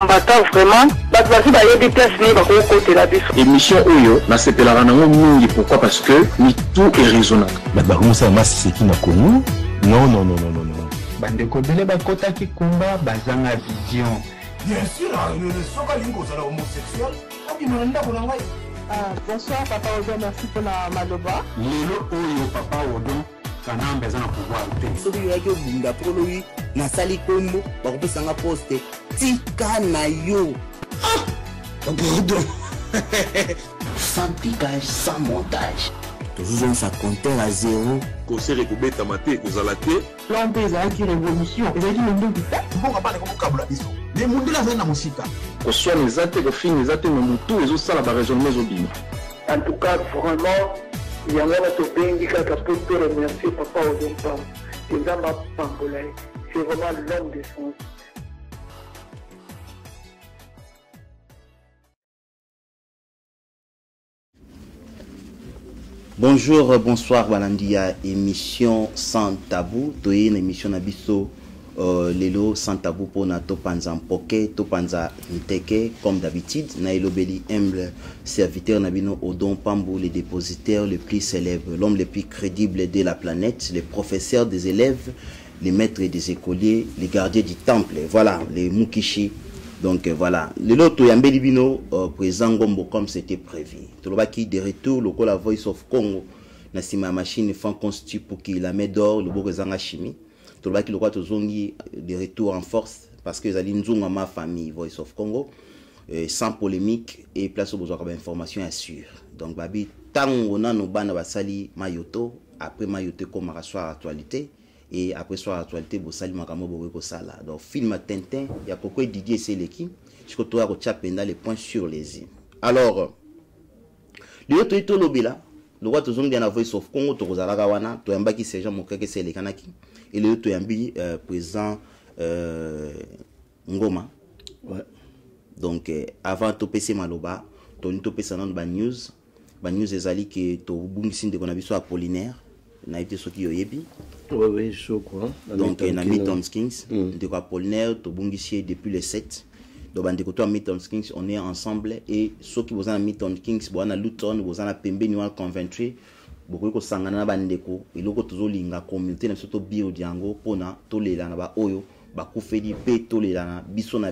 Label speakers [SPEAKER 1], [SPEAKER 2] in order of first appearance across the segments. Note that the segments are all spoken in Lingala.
[SPEAKER 1] combattants vraiment. Basi ba yebi place ni ba ko côté la biso.
[SPEAKER 2] Émission Oyo na sepelaka nango mingi pourquoi parce que ni tout est raisonnable.
[SPEAKER 3] Ba commencer ma c'est qui na connu. Non.
[SPEAKER 4] Bande ko bele ba kota ki kumba bazanga vision.
[SPEAKER 5] Bien sûr, le soka lingo za homosexuel.
[SPEAKER 1] Bonsoir Papa Odon, merci pour la maloba.
[SPEAKER 4] Lelo Oyo Papa Odon kana mbeza na pouvoir te.
[SPEAKER 6] Soki yaki obunda polo yi na sali kombo bakopesanga poste tika na yo. Pardon. Sans piquage, sans montage. Toujours ça compteur à zéro.
[SPEAKER 5] Conseil ekobeta mate ekozala te.
[SPEAKER 1] Plan P ezalaki révolution. Ezalaki monduki te.
[SPEAKER 5] Bonga bana kokabula biso. Mais mundela za na musika.
[SPEAKER 2] Soit les athées, les filles, les athées, mais tout les autres, ça la raisonnement oblige.
[SPEAKER 1] En tout cas, vraiment, il y a un autre pays qui a pu remercier Papa Odon. C'est un Pangolais. C'est vraiment l'homme de son.
[SPEAKER 6] Bonjour, bonsoir, Balandia, émission sans tabou. Toye une émission Nabiso. Lelo sans tabou pour na topanza mpoke topanza nteke comme d'habitude na elobeli humble serviteur nabino Odon Pambo, le dépositaire le plus célèbre, l'homme le plus crédible de la planète, les professeurs des élèves, les maîtres des écoliers, les gardiens du temple, voilà les Mukishi. Donc voilà, lelo toyambeli bino président Ngombo comme c'était prévu. Tolobaki de retour le la Voice of Congo na sima machine fan constitue pour qu'il la met d'or le bokezanga chimie. Tout le monde zongi de retour en force parce que Zali Nzunga ma famille Voice of Congo sans polémique et place aux besoins d'informations assure. Donc babi tant on a nos bana basali mayoto après mayoto comme soir actualité et après soir actualité bosali makamo boko sala. Donc film Tintin il y a pourquoi Didier Seleki jusqu'au tour au chapenda les points sur les i. Alors le to lobila le roi tozongi na Voice of Congo to kozalaka wana to yambaki sergent mokeke selekanaki et le to yambi président Ngoma.
[SPEAKER 3] Ouais.
[SPEAKER 6] Donc avant to PC maloba to ni to pesa nan ba news ezali ke to bungisi ndeko na biso Apollinaire na été soki yoyebi.
[SPEAKER 3] Oui, je crois.
[SPEAKER 6] Donc na Milton Kings ndeko Apollinaire to bungisi depuis le 7. Donc bandeko to Milton Kings on est ensemble et ceux qui vous en Milton Kings bo na Luton vous en a Pembe New Conventry beaucoup ko sangana na bandeko eloko tozolinga communauté na soto bio diango pona tolela na ba oyo bakufeli pe tolela na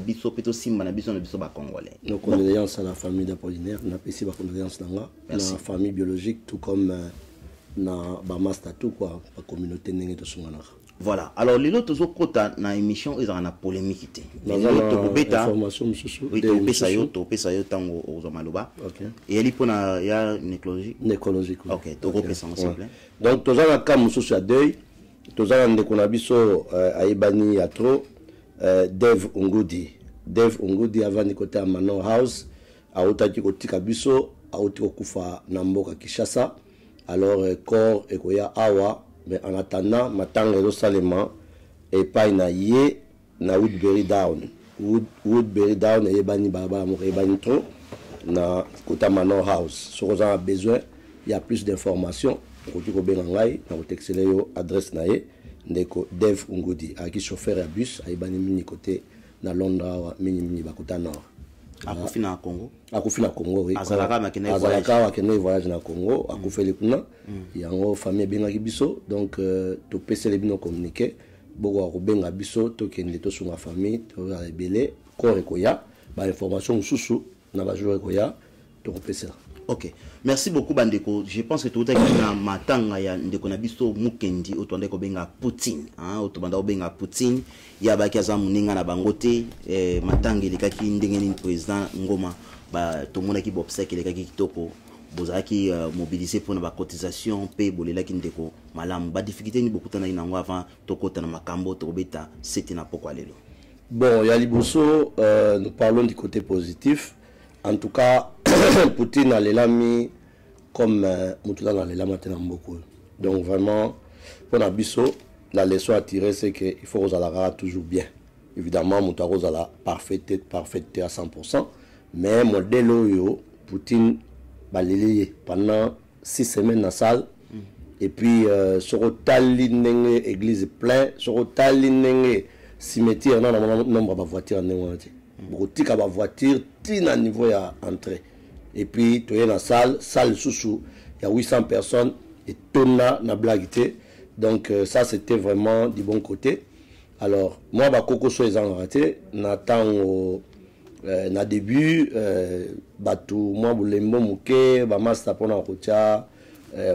[SPEAKER 6] biso peto simba na biso ba congolais.
[SPEAKER 3] Nos condoléances à la famille d'Apollinaire, na pesi ba condoléances na la famille biologique tout comme na ba master tout quoi ba communauté ndenge to sungana.
[SPEAKER 6] Voilà. Alors les autres kota na émission ils en a polémique té.
[SPEAKER 3] Les autres beta information mususu.
[SPEAKER 6] Oui, to pesa yo tango ozomaloba. OK. Et elle pona ya nécrologique. OK, to pesa ensemble.
[SPEAKER 3] Donc tozana ka mususu ya deuil. Tozana ndeko na biso ayebani ya trop Dave Ungudi avant côté à Manon House autaki kotika biso auti kokufa na mboka Kinshasa. Alors corps ekoya awa mais en attendant matanga zo salema et pas na yé na Woodbury Down et bani baba mo bani trop na kota Manor House. Si vous avez besoin, il y a plus d'informations. Vous pouvez ngai na texter yo adresse na ye ndeko Dave Ungudi aki chauffeur à bus ay bani mini côté na Londres mini bakota nord.
[SPEAKER 6] Akufina na Congo.
[SPEAKER 3] Akufina Congo oui.
[SPEAKER 6] Azalaka
[SPEAKER 3] makene voyage na Congo, akufeli kuna. Yango famille benga biso donc to pesele bino communiquer boko ko benga biso to kende to sunga famille to rebele ko rekoya ba information susu na ba jour rekoya to pesela.
[SPEAKER 6] OK. Merci beaucoup bandeko. Je pense que tout na matanga ya ndeko na biso mukendi otonde ko benga Poutine, hein, otobanda ko benga Poutine ya ba kiaza muninga na bangote matanga lekaki ndenge ni président Ngoma ba to mona ki bobsek lekaki kitoko bozaki mobiliser pour na cotisation pe bolela ki ndeko malamu ba difficulté ni beaucoup tana inango avant to kota na makambo to beta c'était na poko lelo.
[SPEAKER 3] Bon, ya liboso nous parlons du côté positif. En tout cas, Poutine a l'ami comme Moutoulan a l'ami beaucoup. Donc vraiment, pour Nabiso, la leçon à tirer, c'est qu'il faut que la toujours bien. Évidemment, Moutoulan a la parfaite à 100%. Mais modèle Poutine va l'élier pendant 6 semaines dans la salle. Et puis, sur l'église plein, sur le cimetière, non, nombre de voitures en bokotika ba voiture tina niveau ya entrée et puis toye na salle sous il y a 800 personnes et tonna na blague. Donc ça c'était vraiment du bon côté. Alors moi bakoko so ezanga raté n'attend na début batou moi bulembo muke ba master pona kotia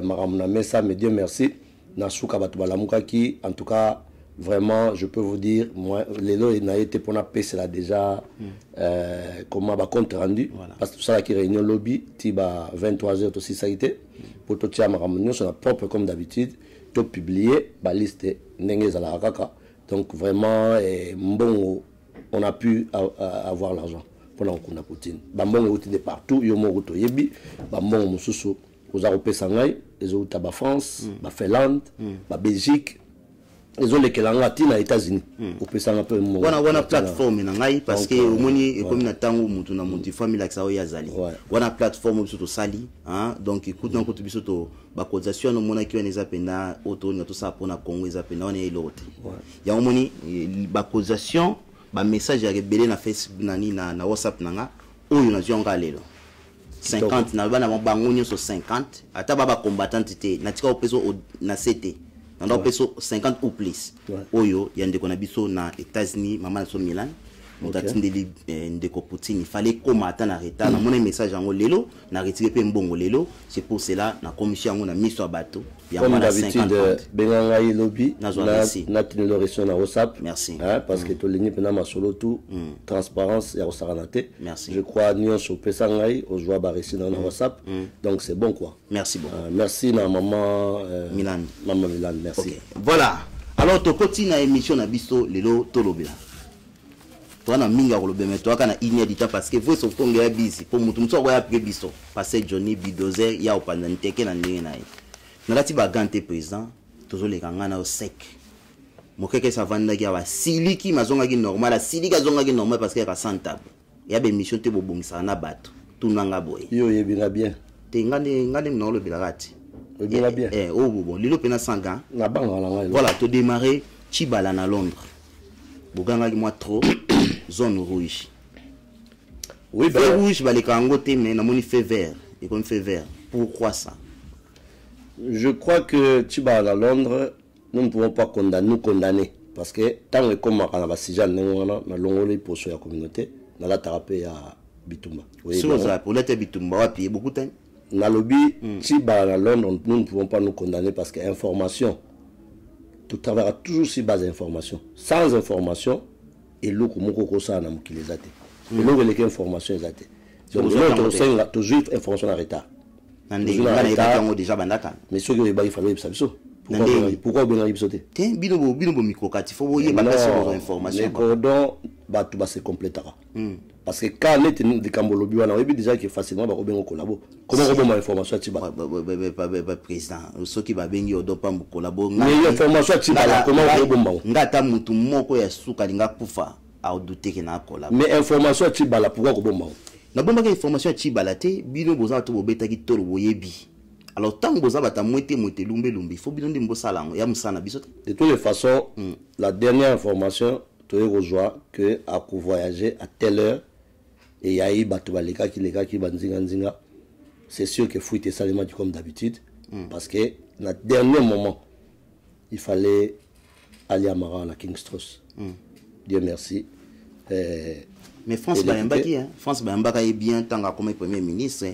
[SPEAKER 3] maramna mesa mais Dieu merci na suka batou balamuka ki en tout cas vraiment je peux vous dire moi lelo il n'a été pour na PC là déjà comment ba compte rendu parce que tout ça qui réunion lobby tiba 23h aussi ça a été pour tout tia maramno sur la propre comme d'habitude tout publier ba liste ndenge za la kaka. Donc vraiment mbongo on a pu avoir l'argent pour la Poutine. Bambongo est de partout, yo mo to yebi, bambongo mususu aux Européens sangai, les autres ba France, ba Finlande, ba Belgique. Ils ont les kelangati na États-Unis. Au pesa un peu mo.
[SPEAKER 6] Wana plateforme na ngai parce que au moni comme na tango mutu na mutu famille la sao ya zali. Wana plateforme biso to sali, hein, donc écoute na koto biso to ba cotisation no mona ki wana eza pena auto na to sa pona Congo eza pena wana elote. Ya au moni ba cotisation ba message ya rebelle na Facebook nani na WhatsApp nanga oyo na zionga lelo. 50 na bana bango nyoso 50 ata baba combattante te na tika opeso na CT. Dans le peso 50 ou plus. Oyo yande kona biso na États-Unis maman so Milan. Mutatindeli ndeko Poutine il fallait combattre na retard na mon message en lelo na retirer pe mbongo lelo c'est pour cela na commission ngo na miso bateau ya
[SPEAKER 3] mwana 50 benanga lobby na tinelo reso na WhatsApp
[SPEAKER 6] merci
[SPEAKER 3] parce que to ligné pena masolo tout transparence ya osaranate
[SPEAKER 6] merci
[SPEAKER 3] je crois nion so pesa ngai o joie ba reso na WhatsApp donc c'est bon quoi
[SPEAKER 6] merci beaucoup
[SPEAKER 3] merci na maman
[SPEAKER 6] Milan
[SPEAKER 3] merci
[SPEAKER 6] okay. Voilà alors to continue na émission na biso lelo tolobela toi na minga kolobe mais toi kana inédita parce que vous so konga busy pour mutu mutso ya prebiso passer Johnny Bidozer ya opanda nteke na ndenge na ye na lati ba gante président tozole kanga na o sec mokeke sa vanda ki aba siliki mazonga ki normal silika zonga ki normal parce que ka santable ya be mission te bobongisa na bato tunanga boye
[SPEAKER 3] yo yebina bien
[SPEAKER 6] te ngande mnolo bilagati
[SPEAKER 3] yebina bien
[SPEAKER 6] oh bon lilo pena sanga
[SPEAKER 3] na banga la
[SPEAKER 6] voilà to démarrer Chibala na Londres boganga ki moi trop zone rouge.
[SPEAKER 3] Oui,
[SPEAKER 6] feu rouge, les kangote, mais na moni fait vert. Et comme fait vert. Pourquoi ça?
[SPEAKER 3] Je crois que Chiba à Londres, nous ne pouvons pas condamner. Parce que tant que comme on a si jeune, on a l'ongolé pour la communauté, on a la thérapie à Bitumba.
[SPEAKER 6] Sur ça, pour l'être Bitumba, on a payé beaucoup de temps.
[SPEAKER 3] Dans le lobby, Chiba à Londres, nous ne pouvons pas nous condamner parce que information, tout travail toujours si base d'information. Sans information, et l'eau comme on ça n'a qui les a été. Et l'eau les informations les a été. Donc l'autre toujours information en retard.
[SPEAKER 6] Déjà bandaka.
[SPEAKER 3] Mais ceux qui il fallait ça pourquoi bien il sauter.
[SPEAKER 6] Tiens binobo microcati faut voyer ba personne information.
[SPEAKER 3] Les cordons ba tout se complétera. Parce que quand on est de Cambolobi on a déjà que facilement ba bien collabo. Comment on ba information tiba
[SPEAKER 6] président ceux qui ba bengi odo pa collabo.
[SPEAKER 3] Mais information tiba comment on bomba.
[SPEAKER 6] Ngata mutu moko ya suka linga kufa a douter que na collabo.
[SPEAKER 3] Mais information tiba la pourquoi ko bomba.
[SPEAKER 6] Na bomba que information tiba la te bino boza to bobeta ki tolo boyebi. Alors tant que vous avez moitié lumbe il faut bien dire salango ya musana biso.
[SPEAKER 3] De toutes les façons, la dernière information tu rejoins que à voyager à telle heure et il y a eu batubaleka qui les gars qui banzinga c'est sûr que fuite salement comme d'habitude parce que dans le dernier moment il fallait aller à Mara à la King's Cross. Dieu merci.
[SPEAKER 6] Mais France Bayambaki France Bayambaka est bien tant comme premier ministre.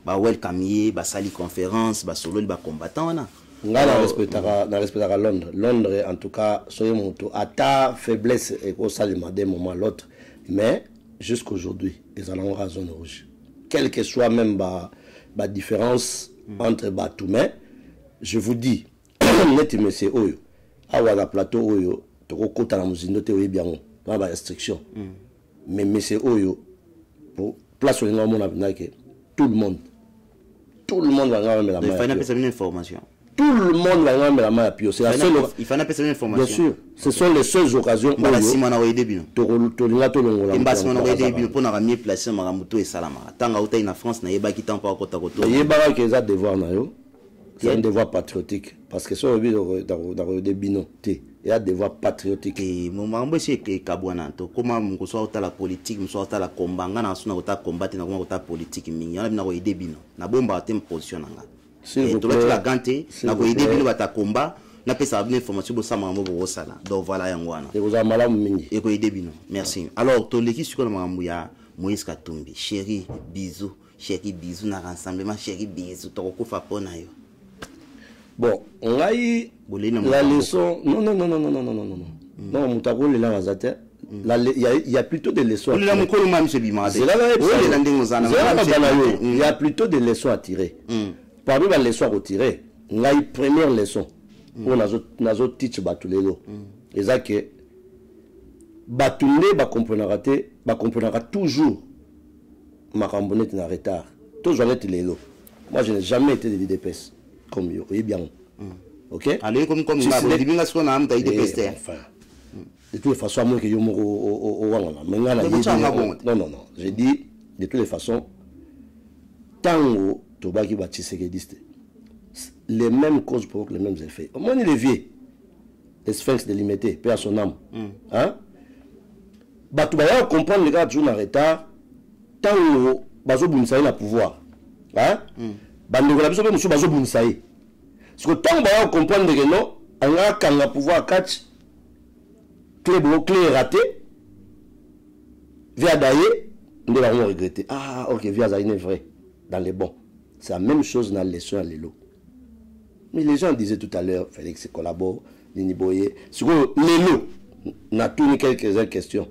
[SPEAKER 6] Ba welcome ba sali conférence ba solo ba combattant na
[SPEAKER 3] ngala respectera Londres en tout cas soyez moto ata faiblesse et au salima d'un moment à l'autre mais jusqu'aujourd'hui ils en ont raison rouge quel que soit même ba différence entre ba tout mais je vous dis net monsieur oyo awa na plateau oyo to kokota na muzindo te oyi bien ba restriction mais monsieur oyo pour place oyo ngomona binake tout le monde va regarder la main.
[SPEAKER 6] Il faut appeler ça une information.
[SPEAKER 3] Tout le monde va regarder la main à Pio. C'est la seule.
[SPEAKER 6] Il faut appeler ça une information.
[SPEAKER 3] Bien sûr. Ce sont les seules occasions.
[SPEAKER 6] Voilà, si on a eu des bilans.
[SPEAKER 3] Parce
[SPEAKER 6] qu'on a eu des bilans pour nous mieux placer Maramuto et Salama. Tant que en France, n'a pas quitté encore à côté.
[SPEAKER 3] Il y a des devoirs. C'est un devoir patriotique. Parce que ça, on veut dans des binômes. Il y a un devoir patriotique.
[SPEAKER 6] Et mon mambo c'est que Kabouananto. Comment on soit la politique, on soit la combat, on a son combattre dans la politique. On a une idée binôme. Na bomba a une position nanga. Et tout le la ganté, na ko idée binôme ta combat. Na pesa abne information pour ça mambo pour ça là. Donc voilà yangwana.
[SPEAKER 3] Et vous avez mal mingi.
[SPEAKER 6] Et ko idée binôme. Merci. Alors to l'équipe sur le mambo ya Moïse Katumbi. Chéri, bisous. Chéri, bisous na rassemblement. Chéri, bisous. To ko fa pona yo.
[SPEAKER 3] Bon, on a eu la leçon. Non. Non, Moutako, il y a plutôt des leçons. Il y a plutôt des leçons à tirer. Parmi les leçons à retirer, on a eu première leçon. On a teach Batulelo. Et ça que Batulé va comprendre toujours ma rambonnette en retard. Toujours être lélo. Moi, je n'ai jamais été de l'IDPS. Comme yo, oui bien. Ok? Allez, comme de toutes les façons, moi que yo non. J'ai dit de toutes les façons, tant que les mêmes causes provoquent les mêmes effets. Au moins, il est vieux. Les sphinx délimité, paix à son âme. Hein? Bah, tu vas comprendre les gars toujours en retard. Tant que bazo bunsaï na pouvoir. Hein? Bandeko la biso pe musu bazo bunsaï. Parce que tant que comprendre que non, on a quand la pouvoir catch clé raté. Via d'ailleurs, nous l'avons regretté. Ah, ok, via d'ailleurs est vrai. Dans les bons. C'est la même chose dans les leçons à l'élo. Mais les gens disaient tout à l'heure, Félix collabore, Nini Boye. C'est que l'élo n'a tourné quelques questions.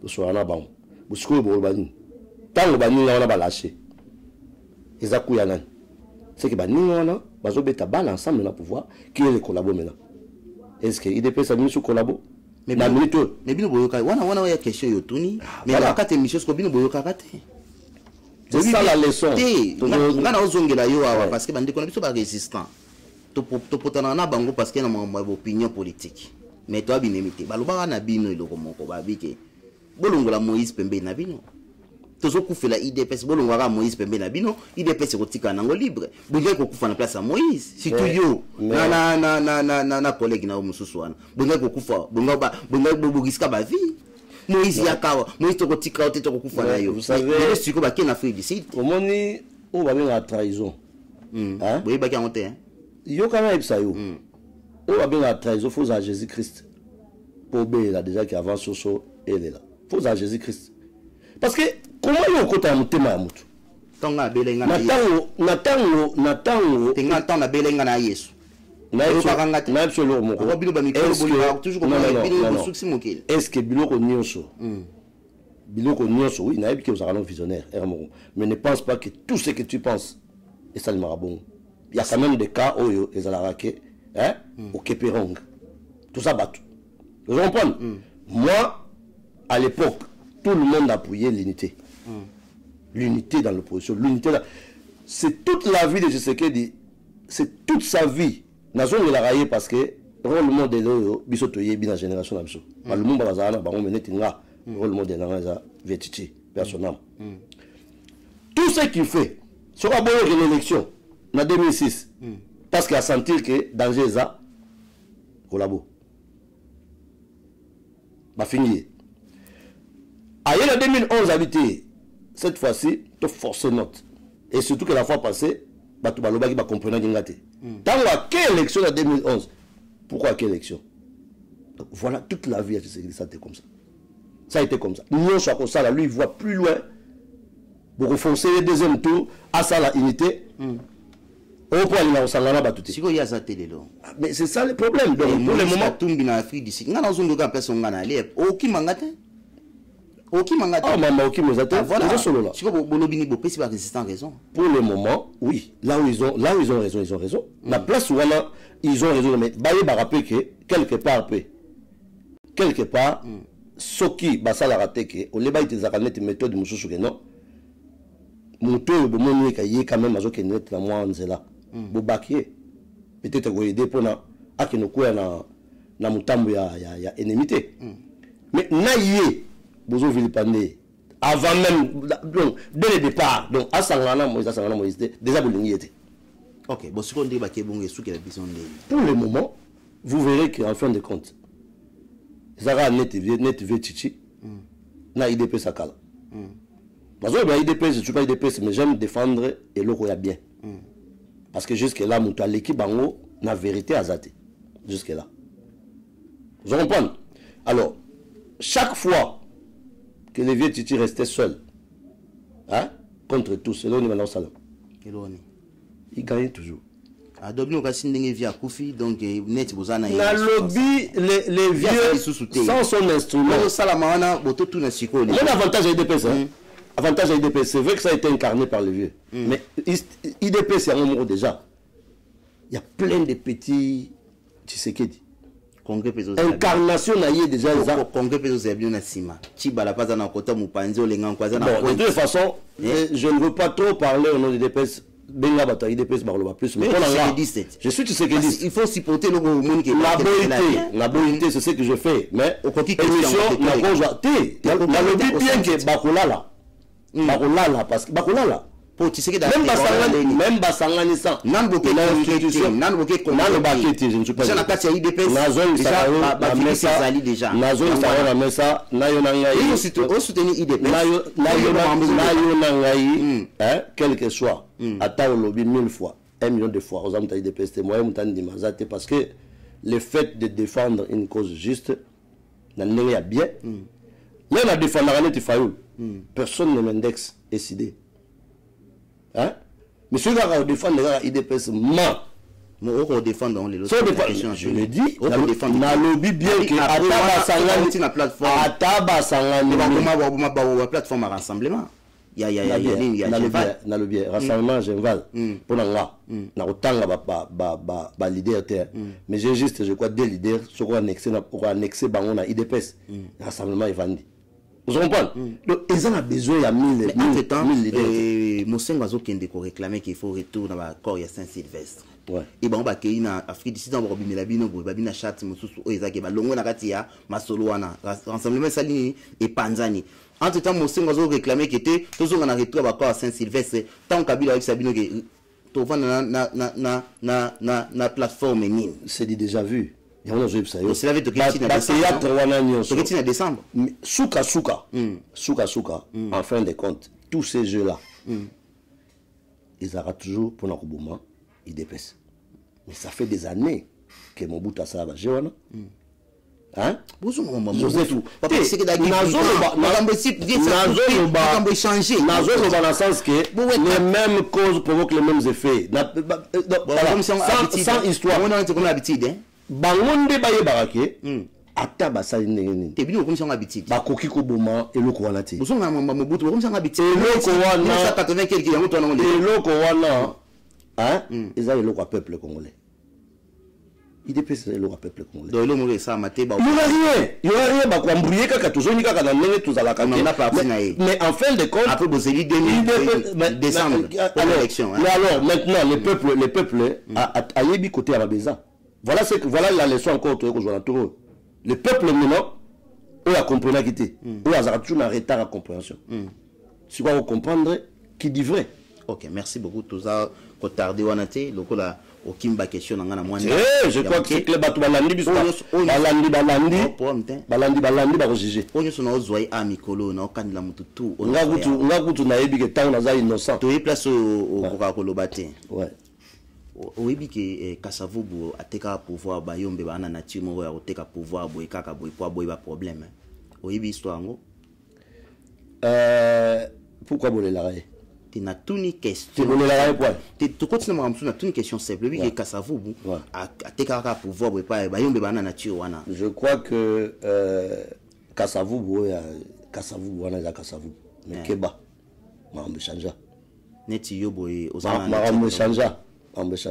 [SPEAKER 3] Pour ce qu'on a bon. Pour ce qu'on a bon. Tant que on a lâché. Et ça couille c'est que nous on a balle ensemble dans pouvoir qui est le collabo maintenant. Est-ce que IDP ça vient sur collabo? Mais bino boyoka wana ya question yotuni mais la carte émission ko bino boyoka kate. C'est ça la leçon. Ngana ozongela yo awa parce que bande ko na biso ba résistant. To potana na bango parce que na ma opinion politique. Mais toi binemité baloba na bino iloko moko ba bike. Bolongola Moïse Pembe na bino. Toujours fait la IDPS, bon on va Moïse Pembe na bino, IDPS kotika nango libre. Bonge ko kufa na place à Moïse. Surtout yo. Na collègue na mususu wana. Bonge ko kufa, bonge bogiska ba vie. Moïse yakawa, Moïse to kotika ote to kufa na yo. Vous savez, c'est ko ba ken Afrique du Sud. Omoni on va bien la trahison. Hein? Boye ba ki honte hein. Yo kana ipsa yo. On va bien la trahison faut à Jésus-Christ. Pour bé là déjà qui avance soso elle est là. Faut à Jésus-Christ. Parce que comment on compte à mutema ya mutu? Tonga belenga na Yesu. Natango. Tenga tanga belenga na Yesu. Na Yesu. Na absolument moko. Robino ba mikolo bolira toujours comme biloko succès mokele. Est-ce que biloko nyonso? Biloko nyonso oui, na yebiki ozala visionnaire, mais ne pense pas que tout ce que tu penses est ça le marabon. Il y a quand même des cas où ezala raké, hein, au Keperong. Tout ça battu. Vous comprenez? Moi à l'époque tout le monde appuyait l'unité. L'unité dans l'opposition. L'unité là. C'est toute la vie de Tshisekedi. C'est toute sa vie. Nation de la railler parce que le monde de l'eau, bisotoye, bien la génération d'Amso. Le monde bazana, baron menetinga, le monde de l'angaza, vétiti, personnel. Tout ce qu'il fait, sera bon l'élection, en 2006, parce qu'il a senti que danger ça, collabo. Bah fini. Ailleurs en 2011 habité, cette fois-ci, tu forces note. Et surtout que la fois passée, tu vas comprendre que tant quelle élection en 2011? Pourquoi quelle élection? Donc, voilà, toute la vie, ça a été comme ça. Ça a été comme ça. Nous, soit comme ça, lui, il voit plus loin. Pour renforcer le deuxième tour, à ça la unité. Au point, il a mais c'est ça le problème. Donc, pour le moment, tout le monde en Afrique d'ici. Nous avons besoin de personne en Alep. Aucun mangate. Aucun mangate. Ah, maman, aucun mangate. Voilà. Si vous avez raison. Pour le moment, oui. Là où ils ont raison, ils ont raison. La place où ils ont raison. Mais il va rappeler que quelque part, ce qui va ça la rater que au débat des arcanettes méthode de monsieur non. Mon père de mon est quand même à net la moi nzela. Bobakier. Peut-être que aider pour na akinokua na mutambo ya ennemité. Mais naïe bozo vilipandé avant même donc dès le départ donc asangana Moïse déjà bolingi était.
[SPEAKER 6] Ok, bon, ce qu'on dit,
[SPEAKER 3] pour le moment, vous verrez qu'en fin de compte, Zara net Chichi, na IDP Sakala. Parce que IDP, je ne suis pas IDP, mais j'aime défendre et le y a bien. Parce que jusque-là, l'équipe Bango n'a vérité à Zate. Jusque-là. Vous comprenez? Alors, chaque fois que les vieux Chichi restaient seuls, hein, contre tous, c'est là où on est salon. Ils gagnent toujours.
[SPEAKER 6] Donc nous donc net bozana
[SPEAKER 3] na lobby les vieux sans son instrument
[SPEAKER 6] salamana boto tout na siko les
[SPEAKER 3] avantage à IDP ça avantage à IDP c'est vrai que ça a été incarné par les vieux mais IDP c'est un numéro déjà il y a plein de petits Tshisekedi incarnation na yé déjà
[SPEAKER 6] congrès peso c'est bien na sima chibala pas na kota mupanzi olenga kwaza na
[SPEAKER 3] de toute façon je ne veux pas trop parler au nom de IDP. Benga bata IDPS Barloba plus mais je suis Tshisekedi.
[SPEAKER 6] Il faut supporter le monde qui
[SPEAKER 3] la bonité c'est ce que je fais mais émission na conjointé na le dit bien que bakolala parce que bakolala
[SPEAKER 6] pour Tshisekedi
[SPEAKER 3] même basangani ça
[SPEAKER 6] nan boké l'institution nan boké
[SPEAKER 3] le baketi je ne suis pas
[SPEAKER 6] na kati ya IDPS
[SPEAKER 3] na zone ça ba mesa
[SPEAKER 6] déjà
[SPEAKER 3] na zone ça na mesa na yo na ngai
[SPEAKER 6] au soutenir IDPS
[SPEAKER 3] na yo na ngai hein quel que soit ata au lobby 1000 fois 1 million de fois aux amis de IDPS témoin mutandi mazate parce que le fait de défendre une cause juste na ndenge ya bien même à défendre la net fayoul personne ne m'indexe décidé. Hein? Mais ceux qui ont défendu les IDPS,
[SPEAKER 6] on défend dans les
[SPEAKER 3] autres. Je le dis, on a lobby bien que
[SPEAKER 6] la plateforme à rassemblement. Il y a le bien rassemblement Genval pour là na otanga ba leader terre mais j'ai juste je crois deux leaders ce qu'on annexé bango na IDPS rassemblement Evandi. Vous comprenez? Donc, ils ont besoin de 1000 leaders. Mosengo Azokende ko réclamer qu'il faut retour dans la corps ya Saint-Sylvestre. Ouais. Et ben on va accueillir na Afrique du Sud on va robiner la bino bo babina chat mususu o ezake ba longo na kati ya masolo wana rassemblement salini et Panzani. Entre temps Mosengo Azo réclamer que était toujours on a retour ba corps Saint-Sylvestre tant Kabila avec Sabino que to vendre na plateforme nini.
[SPEAKER 3] C'est déjà vu.
[SPEAKER 6] C'est la vie de décembre.
[SPEAKER 3] Souka, en fin de compte, tous ces jeux-là, ils auront toujours pour notre mouvement, ils dépassent. Mais ça fait des années que mon bout à ça va jouer. Hein? Joseph, c'est que dans le sens que les mêmes causes provoquent les mêmes effets. Sans histoire. Bangonde baye barake ata basali ndenge
[SPEAKER 6] tebino komisa ngabitidi
[SPEAKER 3] bakoki ko boma eloko wana te
[SPEAKER 6] bosonga mabutu komisa ngabitidi
[SPEAKER 3] eloko wana
[SPEAKER 6] 80 quelque yango tona ngone
[SPEAKER 3] eloko wana hein eza eloko a peuple congolais IDPS eloko a peuple congolais
[SPEAKER 6] donc eloko mo ça mateba
[SPEAKER 3] il y a rien ba kwambrouiller kaka tozoni kaka na ndenge tozala kaka mais en fin de compte
[SPEAKER 6] après boseli décembre pour l'élection
[SPEAKER 3] alors maintenant le peuple a yebi côté à Babeza. Voilà la leçon encore que je vois. Le peuple maintenant, on a compris la quitté. On a toujours un retard à compréhension. Si vous comprendre, qui dit vrai.
[SPEAKER 6] Ok, merci beaucoup. Tout ça, pour tarder, on a été, le là, au Kimba question, on a moins.
[SPEAKER 3] Je crois que c'est que le bateau balandi, balandi, va juger.
[SPEAKER 6] On est aux oeils à Mikolo, on a aucun de la moutou.
[SPEAKER 3] On a goûté, on a eu que tant on a innocent.
[SPEAKER 6] Tu es place au Coca-Cola bâté.
[SPEAKER 3] Ouais.
[SPEAKER 6] Oui, que Kasavubu a été capable de pouvoir bayombe bana nature mo ya oteka pouvoir boy kaka boy po boy ba problème. Oui, histoire ngo.
[SPEAKER 3] Pourquoi boler la raie?
[SPEAKER 6] Tu n'as tout ni question.
[SPEAKER 3] Tu boler la raie quoi?
[SPEAKER 6] Tu continues à me tout une question simple. Oui, que Kasavubu a été capable de pouvoir boy pa bayombe bana nature wana.
[SPEAKER 3] Je crois que Kasavubu wana ya Kasavubu. Mais Keba m'a changé.
[SPEAKER 6] Neti yo boy
[SPEAKER 3] osana m'a changé.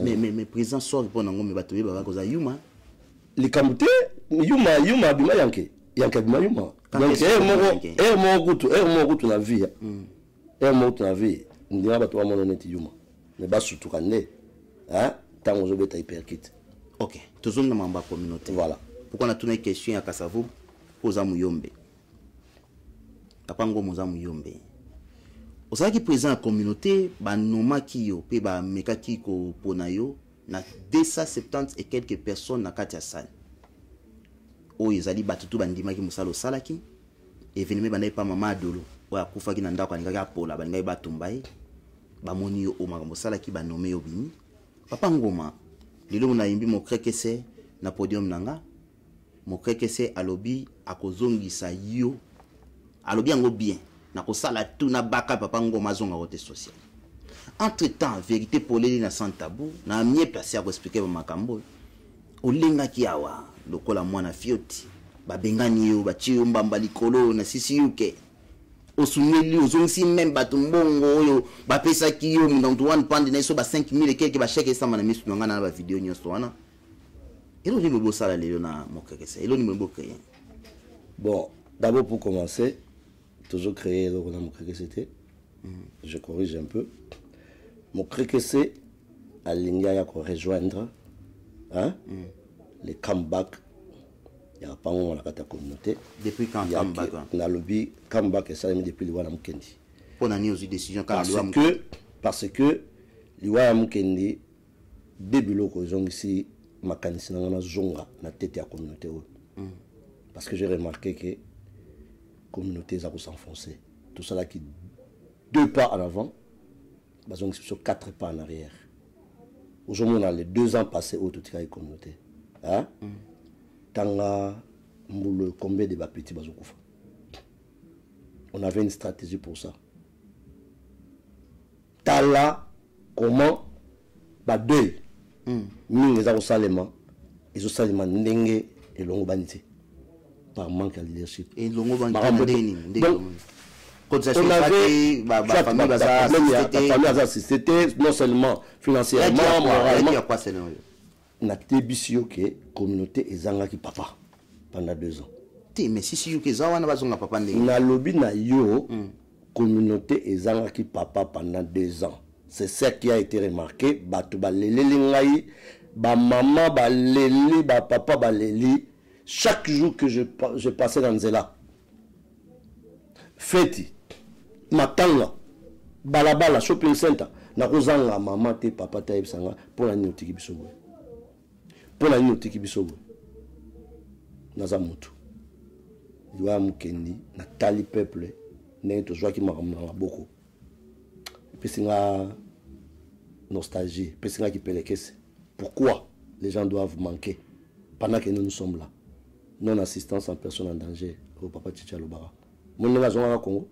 [SPEAKER 6] Mais président sort pour ngombe batoye baba koza yuma
[SPEAKER 3] likamute yuma bima yanke bima yuma donc mo kutu na vie mo kutu na vie ndima bato wa mono neti yuma mais ba surtout kande hein tango zo beta hyperkit.
[SPEAKER 6] OK toujours na mamba communauté
[SPEAKER 3] voilà
[SPEAKER 6] pourquoi on a tourné question ya Kasavubu poza muyombe kapango moza muyombe Au sein qui présent la communauté, bah noma qui yo, pe bah meka qui ko ponayo, na 270 et quelques personnes na katia salle. O ezali batutu bandima ki musalo salaki, événement bandai pa mama adolo, o akufa ki nanda kwa nikaka pola, bandai batumbai, ba moni yo o makambo salaki ba nommé yo bimi. Papa Ngoma, lelo na yimbi mo krekese na podium nanga, mo krekese alobi akozongisa yo, alobi yango bien. Na kosala tout na baka papa Ngoma zonga rote social. Entre temps, vérité poleli na sans tabou, na mieux placé à expliquer ba makambo. Olenga ki awa, lokola mwana fioti, ba bengani yo, ba chiyo mbamba likolo na sisi yuke. Osumeli ozongisi même bato mbongo yo, ba pesa ki yo mnantuan pande na so ba 5000 et quelques ba chèque sama na misu nga na ba vidéo nyoso wana. Elo ni mbo sala lelo na mokekese, elo ni mbo créer.
[SPEAKER 3] Bon, d'abord pour commencer, toujours créé le Rona Mokrekese. Je corrige un peu. Mokrekese a l'India pour rejoindre les comeback. Il n'y a pas de la communauté.
[SPEAKER 6] Depuis quand comeback?
[SPEAKER 3] On a lobby comeback et ça depuis l'Iwana Mukendi.
[SPEAKER 6] Pour la news décision
[SPEAKER 3] parce que l'Iwana Mukendi début l'eau ici makanisi na zonga na tête à la communauté. Parce que j'ai remarqué que communauté ça s'enfoncer. Tout ça là qui 2 pas en avant, basons sur 4 pas en arrière. Aujourd'hui on a les 2 ans passés au tout la communauté. Hein? Tanga mboule combien de petits bazokufa. On avait une stratégie pour ça. Tala comment ba deuil. Mingi za salema, ils ont salema ndenge et longo banité. Par manque de leadership.
[SPEAKER 6] Et longo
[SPEAKER 3] on avait c'était non seulement financièrement, moralement. Na tebisio que communauté ezanga ki papa pendant 2 ans.
[SPEAKER 6] Mais si yo kezawa na bazonga papa ndenge.
[SPEAKER 3] Na lobby na yo communauté ezanga ki papa pendant 2 ans. C'est ça qui a été remarqué. Bato ba lele ngai, ba maman ba lele, ba papa ba lele. Chaque jour que je passais dans Zela, Feti, Matanga, Balabala, shopping center, Nakozanga, maman, te papa, taïb sanga, pour la nuit bisogo. Pour la nuit bisogo. Nazamutu. Yoa Mukendi, Natali peuple, n'est to joie qui m'a ramené beaucoup. Et puis c'est la nostalgie, puis c'est qui peut les caisses. Pourquoi les gens doivent manquer pendant que nous sommes là? Non-assistance en personne en danger au papa Chicha Lobara. Mon nom est Congo.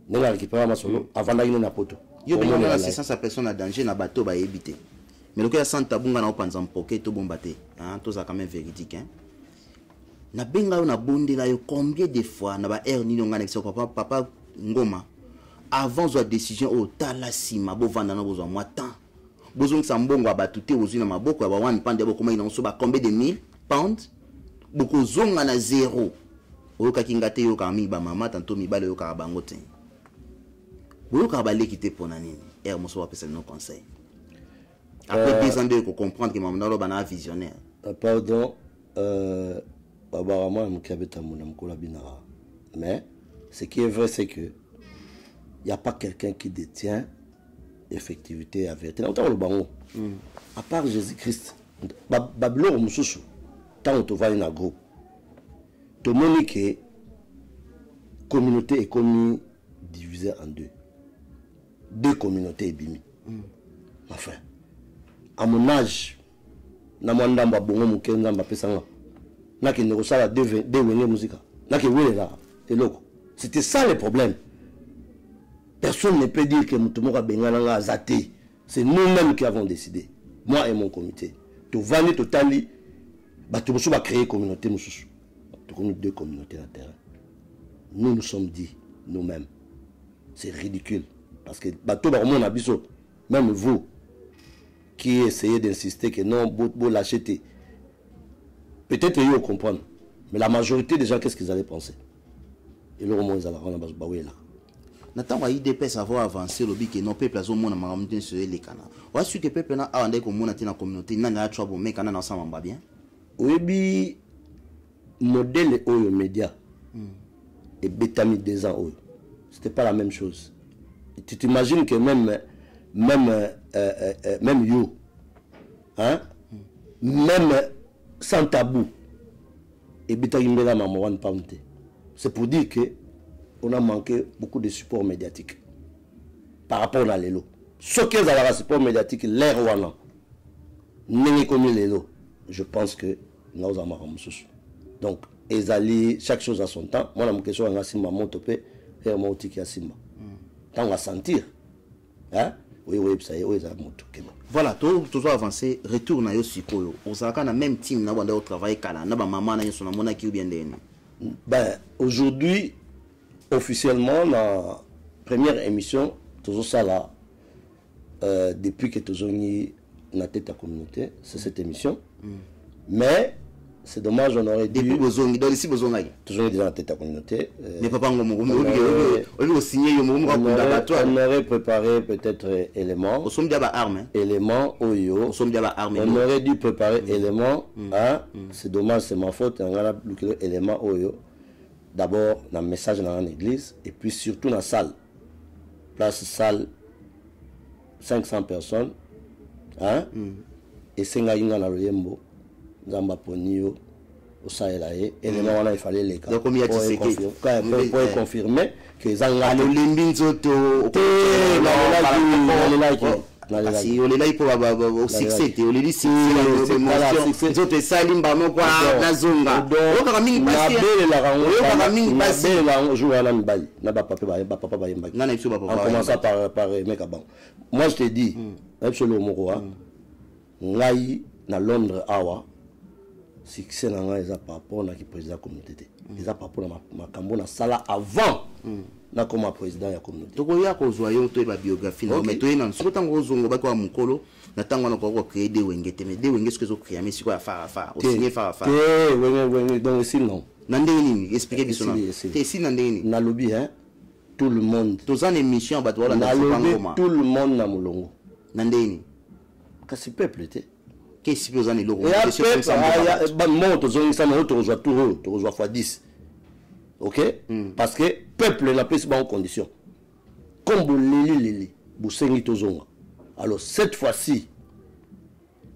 [SPEAKER 3] Nous avons récupéré ma solo avant d'aller na poto.
[SPEAKER 6] Yo bien l'assistance en personne en danger na bateau ba éviter. Mais le cas sans tabunga na opanza mpoke to bombaté. Hein, tout ça quand même véridique hein. Na benga na bonde là yo combien de fois na ba air ni ngana avec papa Ngoma avant la décision au talasima bo vanda na besoin moi temps. Besoin que sambongo abatuté aux une maboko ba wan pande bo comment ils ont so ba combien de 1000 pounds. Beaucoup zonga na 0. Oyoka kingate yo kami ba mama tanto mibale yo ka bango te. Oyoka ba lekite pona nini? Mo so pesa no conseil. Après 2 ans de comprendre que maman lo bana visionnaire.
[SPEAKER 3] Pardon apparemment mukabeta mona mkola binara. Mais ce qui est vrai c'est que il y a pas quelqu'un qui détient effectivité et vérité. On le bango. À part Jésus-Christ, Babylone mususu. Tant on va dans groupe, tout le monde que communauté est connue divisée en 2. 2 communautés bimi. Enfin, à mon âge, na mwanda mba bongo mukenza mba pesanga. Na ki nekosala de wenge musica. Na ki wele la eloko. C'était ça le problème. Personne ne peut dire que mutumoka bengana nga azate. C'est nous-mêmes qui avons décidé. Moi et mon comité. Tout vani totali. Tu vas créer une communauté, tu as 2 communautés à terre. Nous nous sommes dit, nous-mêmes, c'est ridicule. Parce que même vous, qui essayez d'insister que non, vous l'achetez, peut-être ils vont comprendre. Mais la majorité des gens, qu'est-ce qu'ils allaient penser? Et le moment, ils allaient rendre là.
[SPEAKER 6] Nathan wa IDPS avoir avancé le but que non peuple azo mona maramute sur les canaux. Wa su que peuple na awande ko mona tina communauté na na trouble mais kana na ensemble ba bien.
[SPEAKER 3] Oui, modèle oyo média et Betami 2 ans oyo. C'était pas la même chose. tu t'imagines que même you, hein, même sans tabou, et c'est pour dire que on a manqué beaucoup de support médiatique par rapport à l'élo. Ce qui est à la support médiatique, l'air ou non, n'est comme l'élo. Je pense que nous avons donc, ezali chaque chose à son temps. Moi, la question est simba montopé et moi aussi qui a simba. Tant on va sentir, hein? Oui, ça y est, oui, ça monte.
[SPEAKER 6] Voilà, tout ça avancé, retourne à Yosiko. On s'en a même team, n'a pas travail kala, n'a pas maman, n'a son amona qui ou bien d'enni.
[SPEAKER 3] Ben, aujourd'hui, officiellement, la première émission, tout ça là, depuis que tout mis na tête à communauté, c'est cette émission. Mais c'est dommage, on aurait dû.
[SPEAKER 6] Depuis besoin, il doit ici besoin.
[SPEAKER 3] Toujours dans la tête à communauté.
[SPEAKER 6] Mais papa, on
[SPEAKER 3] aurait préparé peut-être éléments.
[SPEAKER 6] On sommes déjà armes.
[SPEAKER 3] Éléments, oyo.
[SPEAKER 6] On sommes déjà armés.
[SPEAKER 3] On aurait dû préparer éléments. C'est dommage, c'est ma faute. On a éléments, oyo. D'abord, dans le message dans l'église. Et puis surtout dans la salle. Place salle, 500 personnes. Hein? Et c'est un gars dans le Yembo. Zamba Ponio, au Sahelaï, et les gens il fallait les cas.
[SPEAKER 6] Donc, combien tu sais
[SPEAKER 3] pour confirmer que Zanga.
[SPEAKER 6] Le Limbinzoto, si on est là pour au succès, on est ici, c'est autres salim bamo quoi na zonga. On va mingi passer. On va mingi passer.
[SPEAKER 3] On joue à la mbali. Na ba papa ba yemba.
[SPEAKER 6] Na na papa.
[SPEAKER 3] On commence par Mekabang. Moi je te dis, absolument Moroa, ngai na Londres awa. Succès n'a pas par rapport à qui président de la communauté. Ils ont par rapport à ma cambo na sala avant na comme président de la communauté.
[SPEAKER 6] Donc il y a qu'on voit yon toi la biographie là, mais toi non. Si autant qu'on zongo ba quoi mukolo, na tango na quoi créer des wengete, mais des wenges que zo créer mais si quoi faire, au signer faire.
[SPEAKER 3] Oui, donc ici non.
[SPEAKER 6] Nande ni expliquer biso non. T'es ici nande ni.
[SPEAKER 3] Na lobby hein. Tout le monde.
[SPEAKER 6] Tous en émission ba toi là
[SPEAKER 3] na lobby tout le monde na mulongo.
[SPEAKER 6] Nande ni.
[SPEAKER 3] Kasi peuple était.
[SPEAKER 6] Qu'est-ce que vous en avez
[SPEAKER 3] là? Et après, monte, tu reçois fois 10. Ok? Parce que le peuple n'a pas de conditions. Comme vous savez, alors cette fois-ci,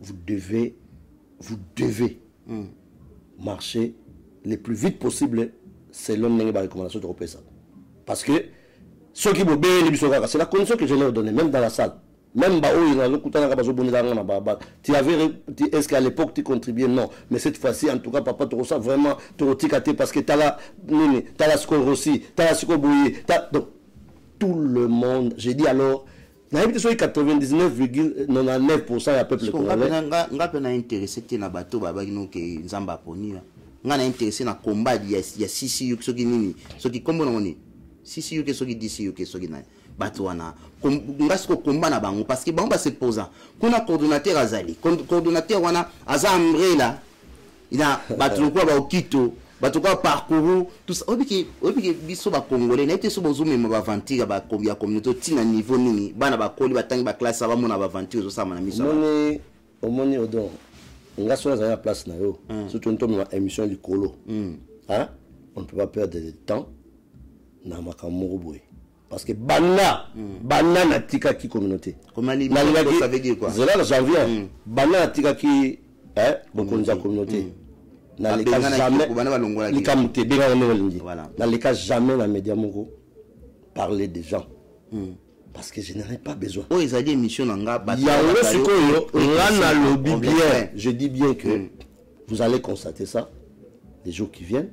[SPEAKER 3] vous devez marcher le plus vite possible selon les recommandations européennes. Parce que ceux qui vous c'est la condition que je leur ai donnée, même dans la salle. Même tu avais est-ce qu'à l'époque tu contribuais? Non, mais cette fois-ci en tout cas papa tu ressens vraiment tu parce que tu as la score aussi, tu as la score bouillie, donc tout le monde, j'ai dit alors 99,99% à peuple congolais.
[SPEAKER 6] On a intéressé na bateau baba que nzamba poni. On a intéressé na combat il y a 6 yu qui nini, ceux qui combat non ni 6 yu que ceux qui 10 yu que ceux qui na batouana ngasko combat na bango parce que bango se posa kuna coordonnateur azali coordonnateur wana aza umbrella ina batu kwa ba okito batu kwa parcours tout ça obiki biso ba congolais na ete so bozume ma ba ventire ba combien communauté tina niveau nini bana ba koli batangi ba classe ba mona ba ventire zo sama na miso
[SPEAKER 3] omoni odon ngaso za ya place na yo surtout ntomi ma émission du colo hein on ne peut pas perdre de temps na makamoro boy. Parce que Bana na tika ki communauté.
[SPEAKER 6] Comment ça veut dire quoi?
[SPEAKER 3] C'est là j'en viens. Bana na tika ki beaucoup de communauté. Na les cas jamais les camté bien na les cas jamais la média moko parler des gens. Parce que je n'en ai pas besoin.
[SPEAKER 6] Oh ils a dit mission nanga
[SPEAKER 3] il y a un sikoyo na lobby bien. Je dis bien que vous allez constater ça les jours qui viennent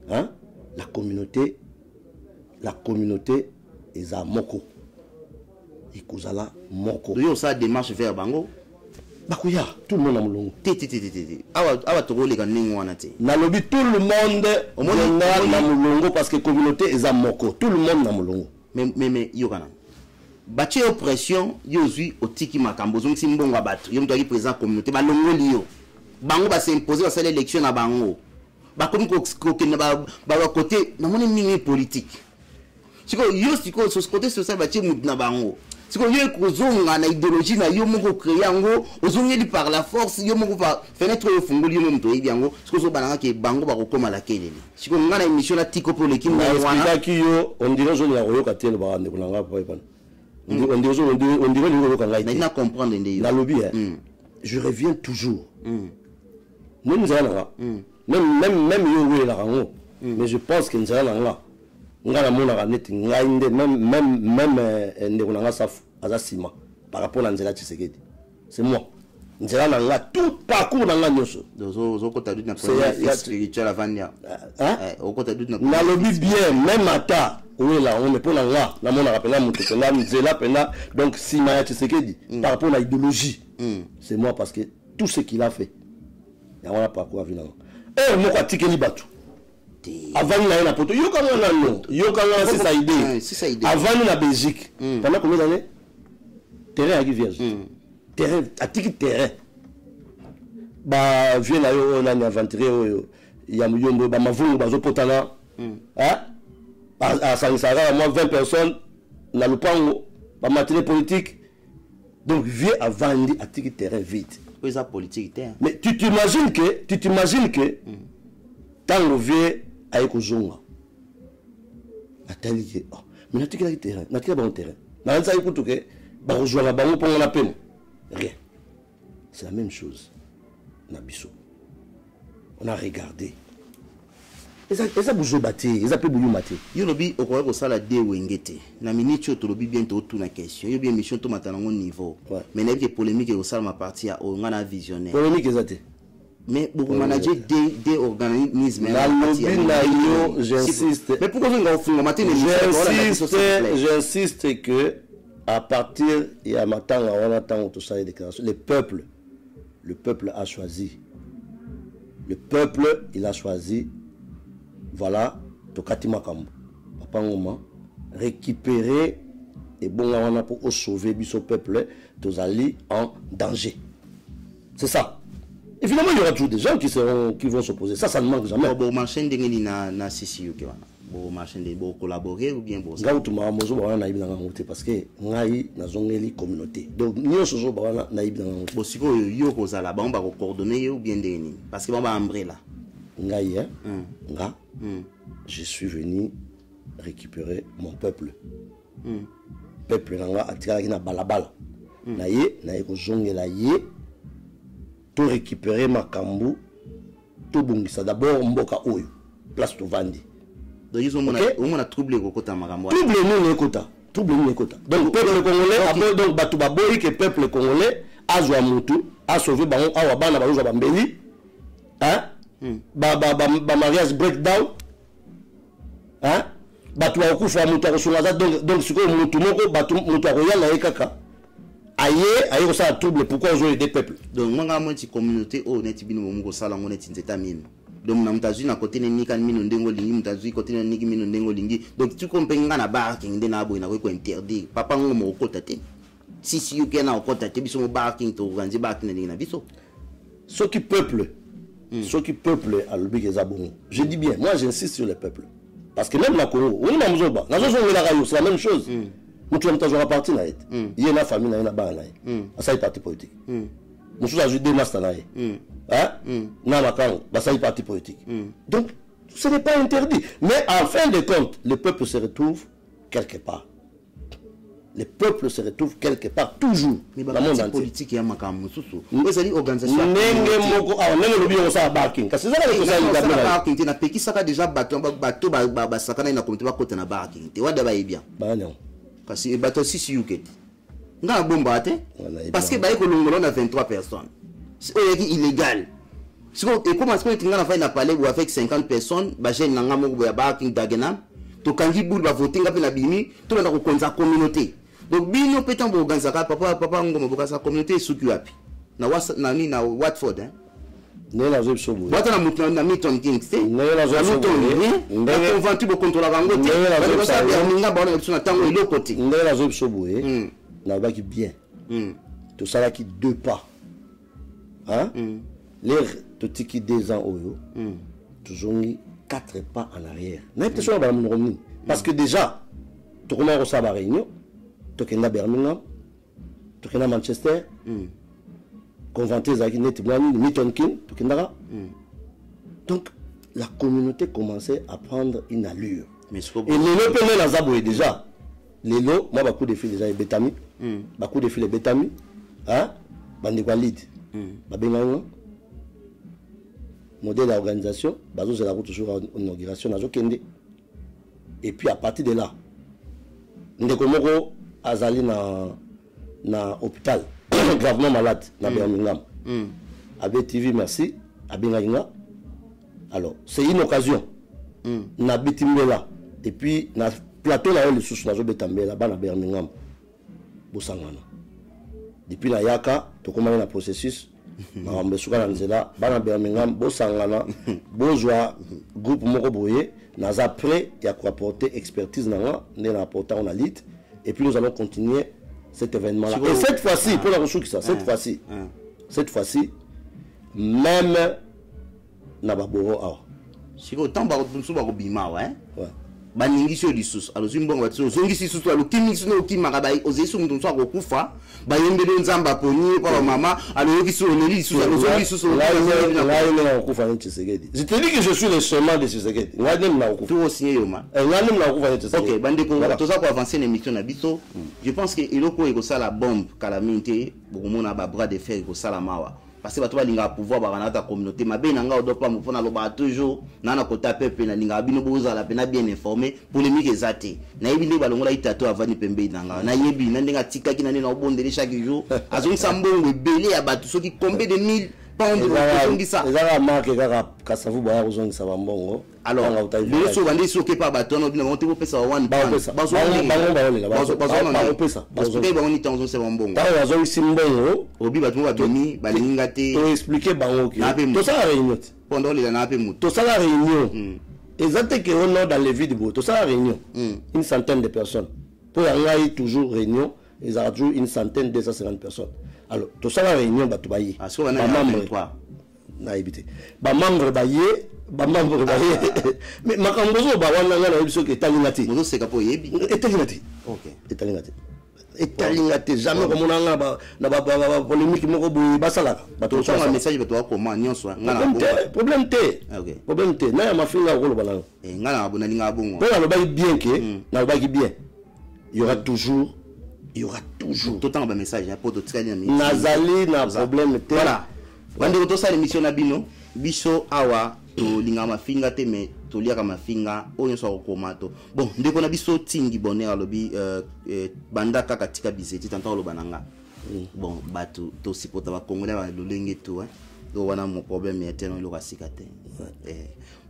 [SPEAKER 3] hein la communauté eza moko ikozala moko
[SPEAKER 6] yo ça démarche vers bango
[SPEAKER 3] bakuya tout le monde na mulongo
[SPEAKER 6] awa togoleka ningi wana te
[SPEAKER 3] na lobby tout le monde na mulongo parce que communauté eza moko tout le monde na mulongo
[SPEAKER 6] mais yo kana batie oppression yo zui otiki makambo zo nsi mbongo battu yo mto ki président communauté balongoli yo bango ba s'imposer ba sala élection na bango ba komi ko ba côté na moni mingi politique. Si vous sur ce côté social, vous avez si vous avez une idéologie, vous avez créé par la force, vous avez fenêtre au fond, vous avez si vous avez bango comme la kele. Si vous avez une mission pour l'équipe,
[SPEAKER 3] on dirait que vous avez On dirait le
[SPEAKER 6] n'a comprendre
[SPEAKER 3] dans le lobby, je reviens toujours. Même nous allons là. Même yo la rango. Mais je pense que nous allons là. Ngana mona net ngainde même ndekona safu azasima par rapport à Nzela Tshisekedi. C'est moi. Nzela nanga tout parcours nanga nyoso.
[SPEAKER 6] Dozo ko tadu na problème spirituel avant ya. Hein? Ko tadu na
[SPEAKER 3] lobby bien même ata oui là on me pona là na mona rappela mutu na Nzela pena donc sima ya Tshisekedi par rapport à l'idéologie. C'est moi parce que tout ce qu'il a fait. Ya wana parcours avinanga. Moko atikeli batu. Avant il y a poto yo kanga na no yo kanga c'est ça idée avant la Belgique pendant combien d'années terrain qui vierge terrain atiki terrain ba vieux là yo na aventuré il y a muyombo ba mavungu bazo potana à Sansara moi 20 personnes na lupango ba matinée politique donc vieux avant dit atiki terrain vite
[SPEAKER 6] ça politique terrain
[SPEAKER 3] mais tu t'imagines que tant le vieux aye kozonga atali ke mais natikela terrain natikela bon terrain na nza ikutu ke ba rejoindre bango pour la peine rien c'est la même chose na biso on a regardé eza boujo baté eza pe bouyo maté
[SPEAKER 6] yo lobi okoya ko sala de wengete na minute to lobi bientôt tout na question yo bien mission to matana ngo niveau mais na que polémique au sala ma partie a on a visionnaire
[SPEAKER 3] polémique ezate.
[SPEAKER 6] Mais pour manager des organismes,
[SPEAKER 3] j'insiste.
[SPEAKER 6] Mais pourquoi
[SPEAKER 3] j'insiste que à partir il y a maintenant on attend tout ça les déclarations. Le peuple a choisi. Le peuple il a choisi. Voilà, Tokati Makambo. Papa Ngoma récupérer et bon on a pour sauver biso peuple tous alliés en danger. C'est ça. Évidemment, il y aura toujours des gens qui vont s'opposer. Ça ne manque jamais.
[SPEAKER 6] Bon, marché na CCU qui va. Bon, marché de collaborer ou bien bon.
[SPEAKER 3] Gautu mamozo ba na ibina ngote parce que ngai na zongeli communauté. Donc nyo sozo ba na ibina ngote.
[SPEAKER 6] Bon, siko yo ko za la ba on va coordonner ou bien deni parce que on va embrer là.
[SPEAKER 3] Ngai je suis venu récupérer mon peuple. Peuple nanga atika na balabala. Na ye ko zongela ye. Tout récupérer Makambu, tout bongisa d'abord mboka oyo, place to vandi.
[SPEAKER 6] Donc ils ont troublé au côté Makambu.
[SPEAKER 3] Troublé nous les quotas, Donc peuple congolais, donc batu babori que peuple congolais a joué mutu, a sauvé bango awa bana ba joué bambeli, ba mariage breakdown, batu ba kufa mutu ko sungaza donc siko mutu moko batu mutu ko yala ekaka. Aïe, ça trouble pourquoi on joue des peuples.
[SPEAKER 6] Donc, moi, je communauté, oh, net, bino, mon salon, on est in donc, na mtazu na côté ni kan mino ndengo lingi, mtazu côté ni mino ndengo lingi. Donc, tu comprends na barking de na bo na ko interdit. Papa ngomo okota te. Si you kena okota te biso mo barking to organiser barking na biso.
[SPEAKER 3] Ce qui peuple à l'objet des abonnés. Je dis bien, moi j'insiste sur le peuple. Parce que même la Congo, on a muzoba, la zone la rayo, c'est la même chose. Nous tu as parti là. Il y a une famille là, il y a une barre là. Ça est parti politique. Nous sommes ajoutés des masters là. Hein? Non, ça est parti politique. Donc, ce n'est pas interdit. Mais en fin de compte, le peuple se retrouve quelque part. Le peuple se retrouve quelque part, toujours.
[SPEAKER 6] Mais dans le monde politique, il y a un peu de organisation. Parce que on a 23 personnes. C'est illégal. Et comment est-ce que tu as parlé avec 50 personnes, j'ai un barking d'Agenam, tu as voté tout la communauté. Donc, bien, peut être organiser papa, sa communauté sous QAP. Na Watford, hein.
[SPEAKER 3] Ne la zone sobo.
[SPEAKER 6] Bata na Milton Kings, te. Ne la zone sobo. Ne convaincu pour contrôler la bango, te. Ne la zone sobo. Na ba na biso na tango ilo côté.
[SPEAKER 3] Ne la zone sobo, na ba ki bien. Tout ça là qui 2 pas. Hein? Les totiki 2 ans oyo. Toujours 4 pas en arrière. Na peut sur ba mon parce que déjà tu commences à Réunion. Tokenda Birmingham, Tokenda Manchester, conventé Zaki Netibouani, Milton King, Tokenda. Donc la communauté commençait à prendre une allure. Et les Lopémé Nazaboué déjà, Les lots, moi, beaucoup de filles déjà, Betami. Beaucoup de filles, Betami. Hein? Bandekwalid. Babenga. Modèle d'organisation. Bazo, c'est la route toujours en inauguration. Et puis, à partir de là, Ndekomoko Azali na hôpital, gravement malade, na Birmingham. Avec TV, merci. Abenga. Alors, c'est une occasion. Na Betimbela. Et puis, na plateau là, les sous na Betambela, na Birmingham. Bosangana. Depuis la Yaka, tu commences le processus. Na Mbesuka na Nzela, na Birmingham, Bosangana, Bozwa, groupe Moko Boye, naza prêt et à apporter expertise na apporter on a lit. Et puis nous allons continuer cet événement là. Et cette fois-ci, pour la ressource ça, cette fois-ci, même na baboro awa.
[SPEAKER 6] Si autant bima ouais. Baningi sur lisusu alors zimbongo batso zongi sisusu alo kimi sino kimaka bai ozesu muntu nswa kokufa bayembele nzamba poni kwa mama alors yoki sur le lisusu alo zongi sisusu
[SPEAKER 3] là kokufa ni Tshisekedi. Je te dis que je suis le chemin de Tshisekedi. Ngani mna kokufa.
[SPEAKER 6] Tu aussi yoma.
[SPEAKER 3] Ngani mna kokufa ni Tshisekedi.
[SPEAKER 6] OK, bande ko toza ko avancer l'émission na biso. Je pense que iloko eko sala bombe calamité bokomona ba bras de fer ko sala mawa. Parce que bato balinga pouvoir bakanata communauté mabe nanga odopa mopona loba toujours nana kota pepe na linga bino bozala pena bien informé polémique ezate na yebi nde balongola itato avani pembe nanga na yebi na ndenga tikaki na nena obondele chaque jour azongi sambongo ebele ya bato soki combien de mille pounds de ça
[SPEAKER 3] ezala marque kaka kasavu baya kozongi sa bambongo
[SPEAKER 6] alors le so bandi so ke pa bato no bino monte ko pesa 1 pound bazo
[SPEAKER 3] pesa
[SPEAKER 6] bazo ke ba oni tanzo se bambongo
[SPEAKER 3] ba bazo simbongo
[SPEAKER 6] obi bato ba bini balinga te
[SPEAKER 3] to expliquer bango que to ça réunion
[SPEAKER 6] pendant les na pe muto
[SPEAKER 3] to ça la réunion exactement que on est dans les vidéos to ça la réunion une centaine de personnes pour y toujours réunion ils ont toujours une centaine 250 personnes alors to ça la réunion bato bayi
[SPEAKER 6] ba membre
[SPEAKER 3] na éviter ba membre bayi mais makambozo ba wana ngana biso ke talingati
[SPEAKER 6] mozo seka po yebi
[SPEAKER 3] etalingati etalingati jamais comme on a ba polémique moko boy basalaka bato
[SPEAKER 6] so un message bato comment nyonso ngana
[SPEAKER 3] problème te na ya mafinga ko lo balanga
[SPEAKER 6] ngana abona linga bongo
[SPEAKER 3] pour lo bayi bien que na lo bayi bien il y aura toujours
[SPEAKER 6] tout temps ba message pour d'autres
[SPEAKER 3] nazali na problème te
[SPEAKER 6] voilà bande to sa émission na bino biso awa to linga mafinga te mais to liaka mafinga onyo so komato bon ndeko na biso tingi bonheur alobi banda kaka tika bizeti tanto lo bananga bon bato to sipota ba congolais ba lolenge to do wana mon problème eteno lo kasika te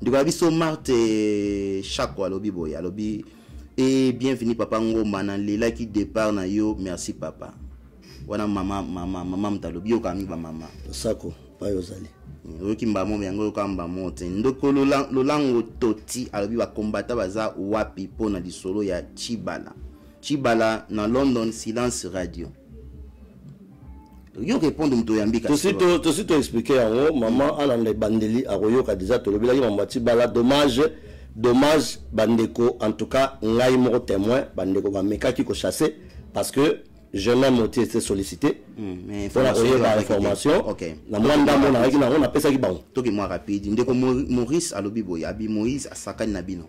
[SPEAKER 6] ndeko na biso Marthe Chako alobi boy alobi et bienvenue papa ngoma na lela ki départ na yo merci papa wana mama mtalobi yo kami ba mama
[SPEAKER 3] sako pa yo zali
[SPEAKER 6] oki mbamo yango kamba mote ndoko lolango toti alobi ba kombata baza wapi pona lisolo ya Chibala na London Silence Radio yo répondre mto yambika
[SPEAKER 3] to sito expliquer yango mama ana le bandeli akoyoka déjà to lobila ki mama Chibala dommage bandeko en tout cas ngai moko témoin bandeko ba mekaki ko chasser parce que je n'ai pas été sollicité pour la information.
[SPEAKER 6] OK.
[SPEAKER 3] Na mwanda mona avec na on appelle ça qui bon.
[SPEAKER 6] Toki moi rapide. Ndeko Maurice alobi boya abi Moïse asakani na bino.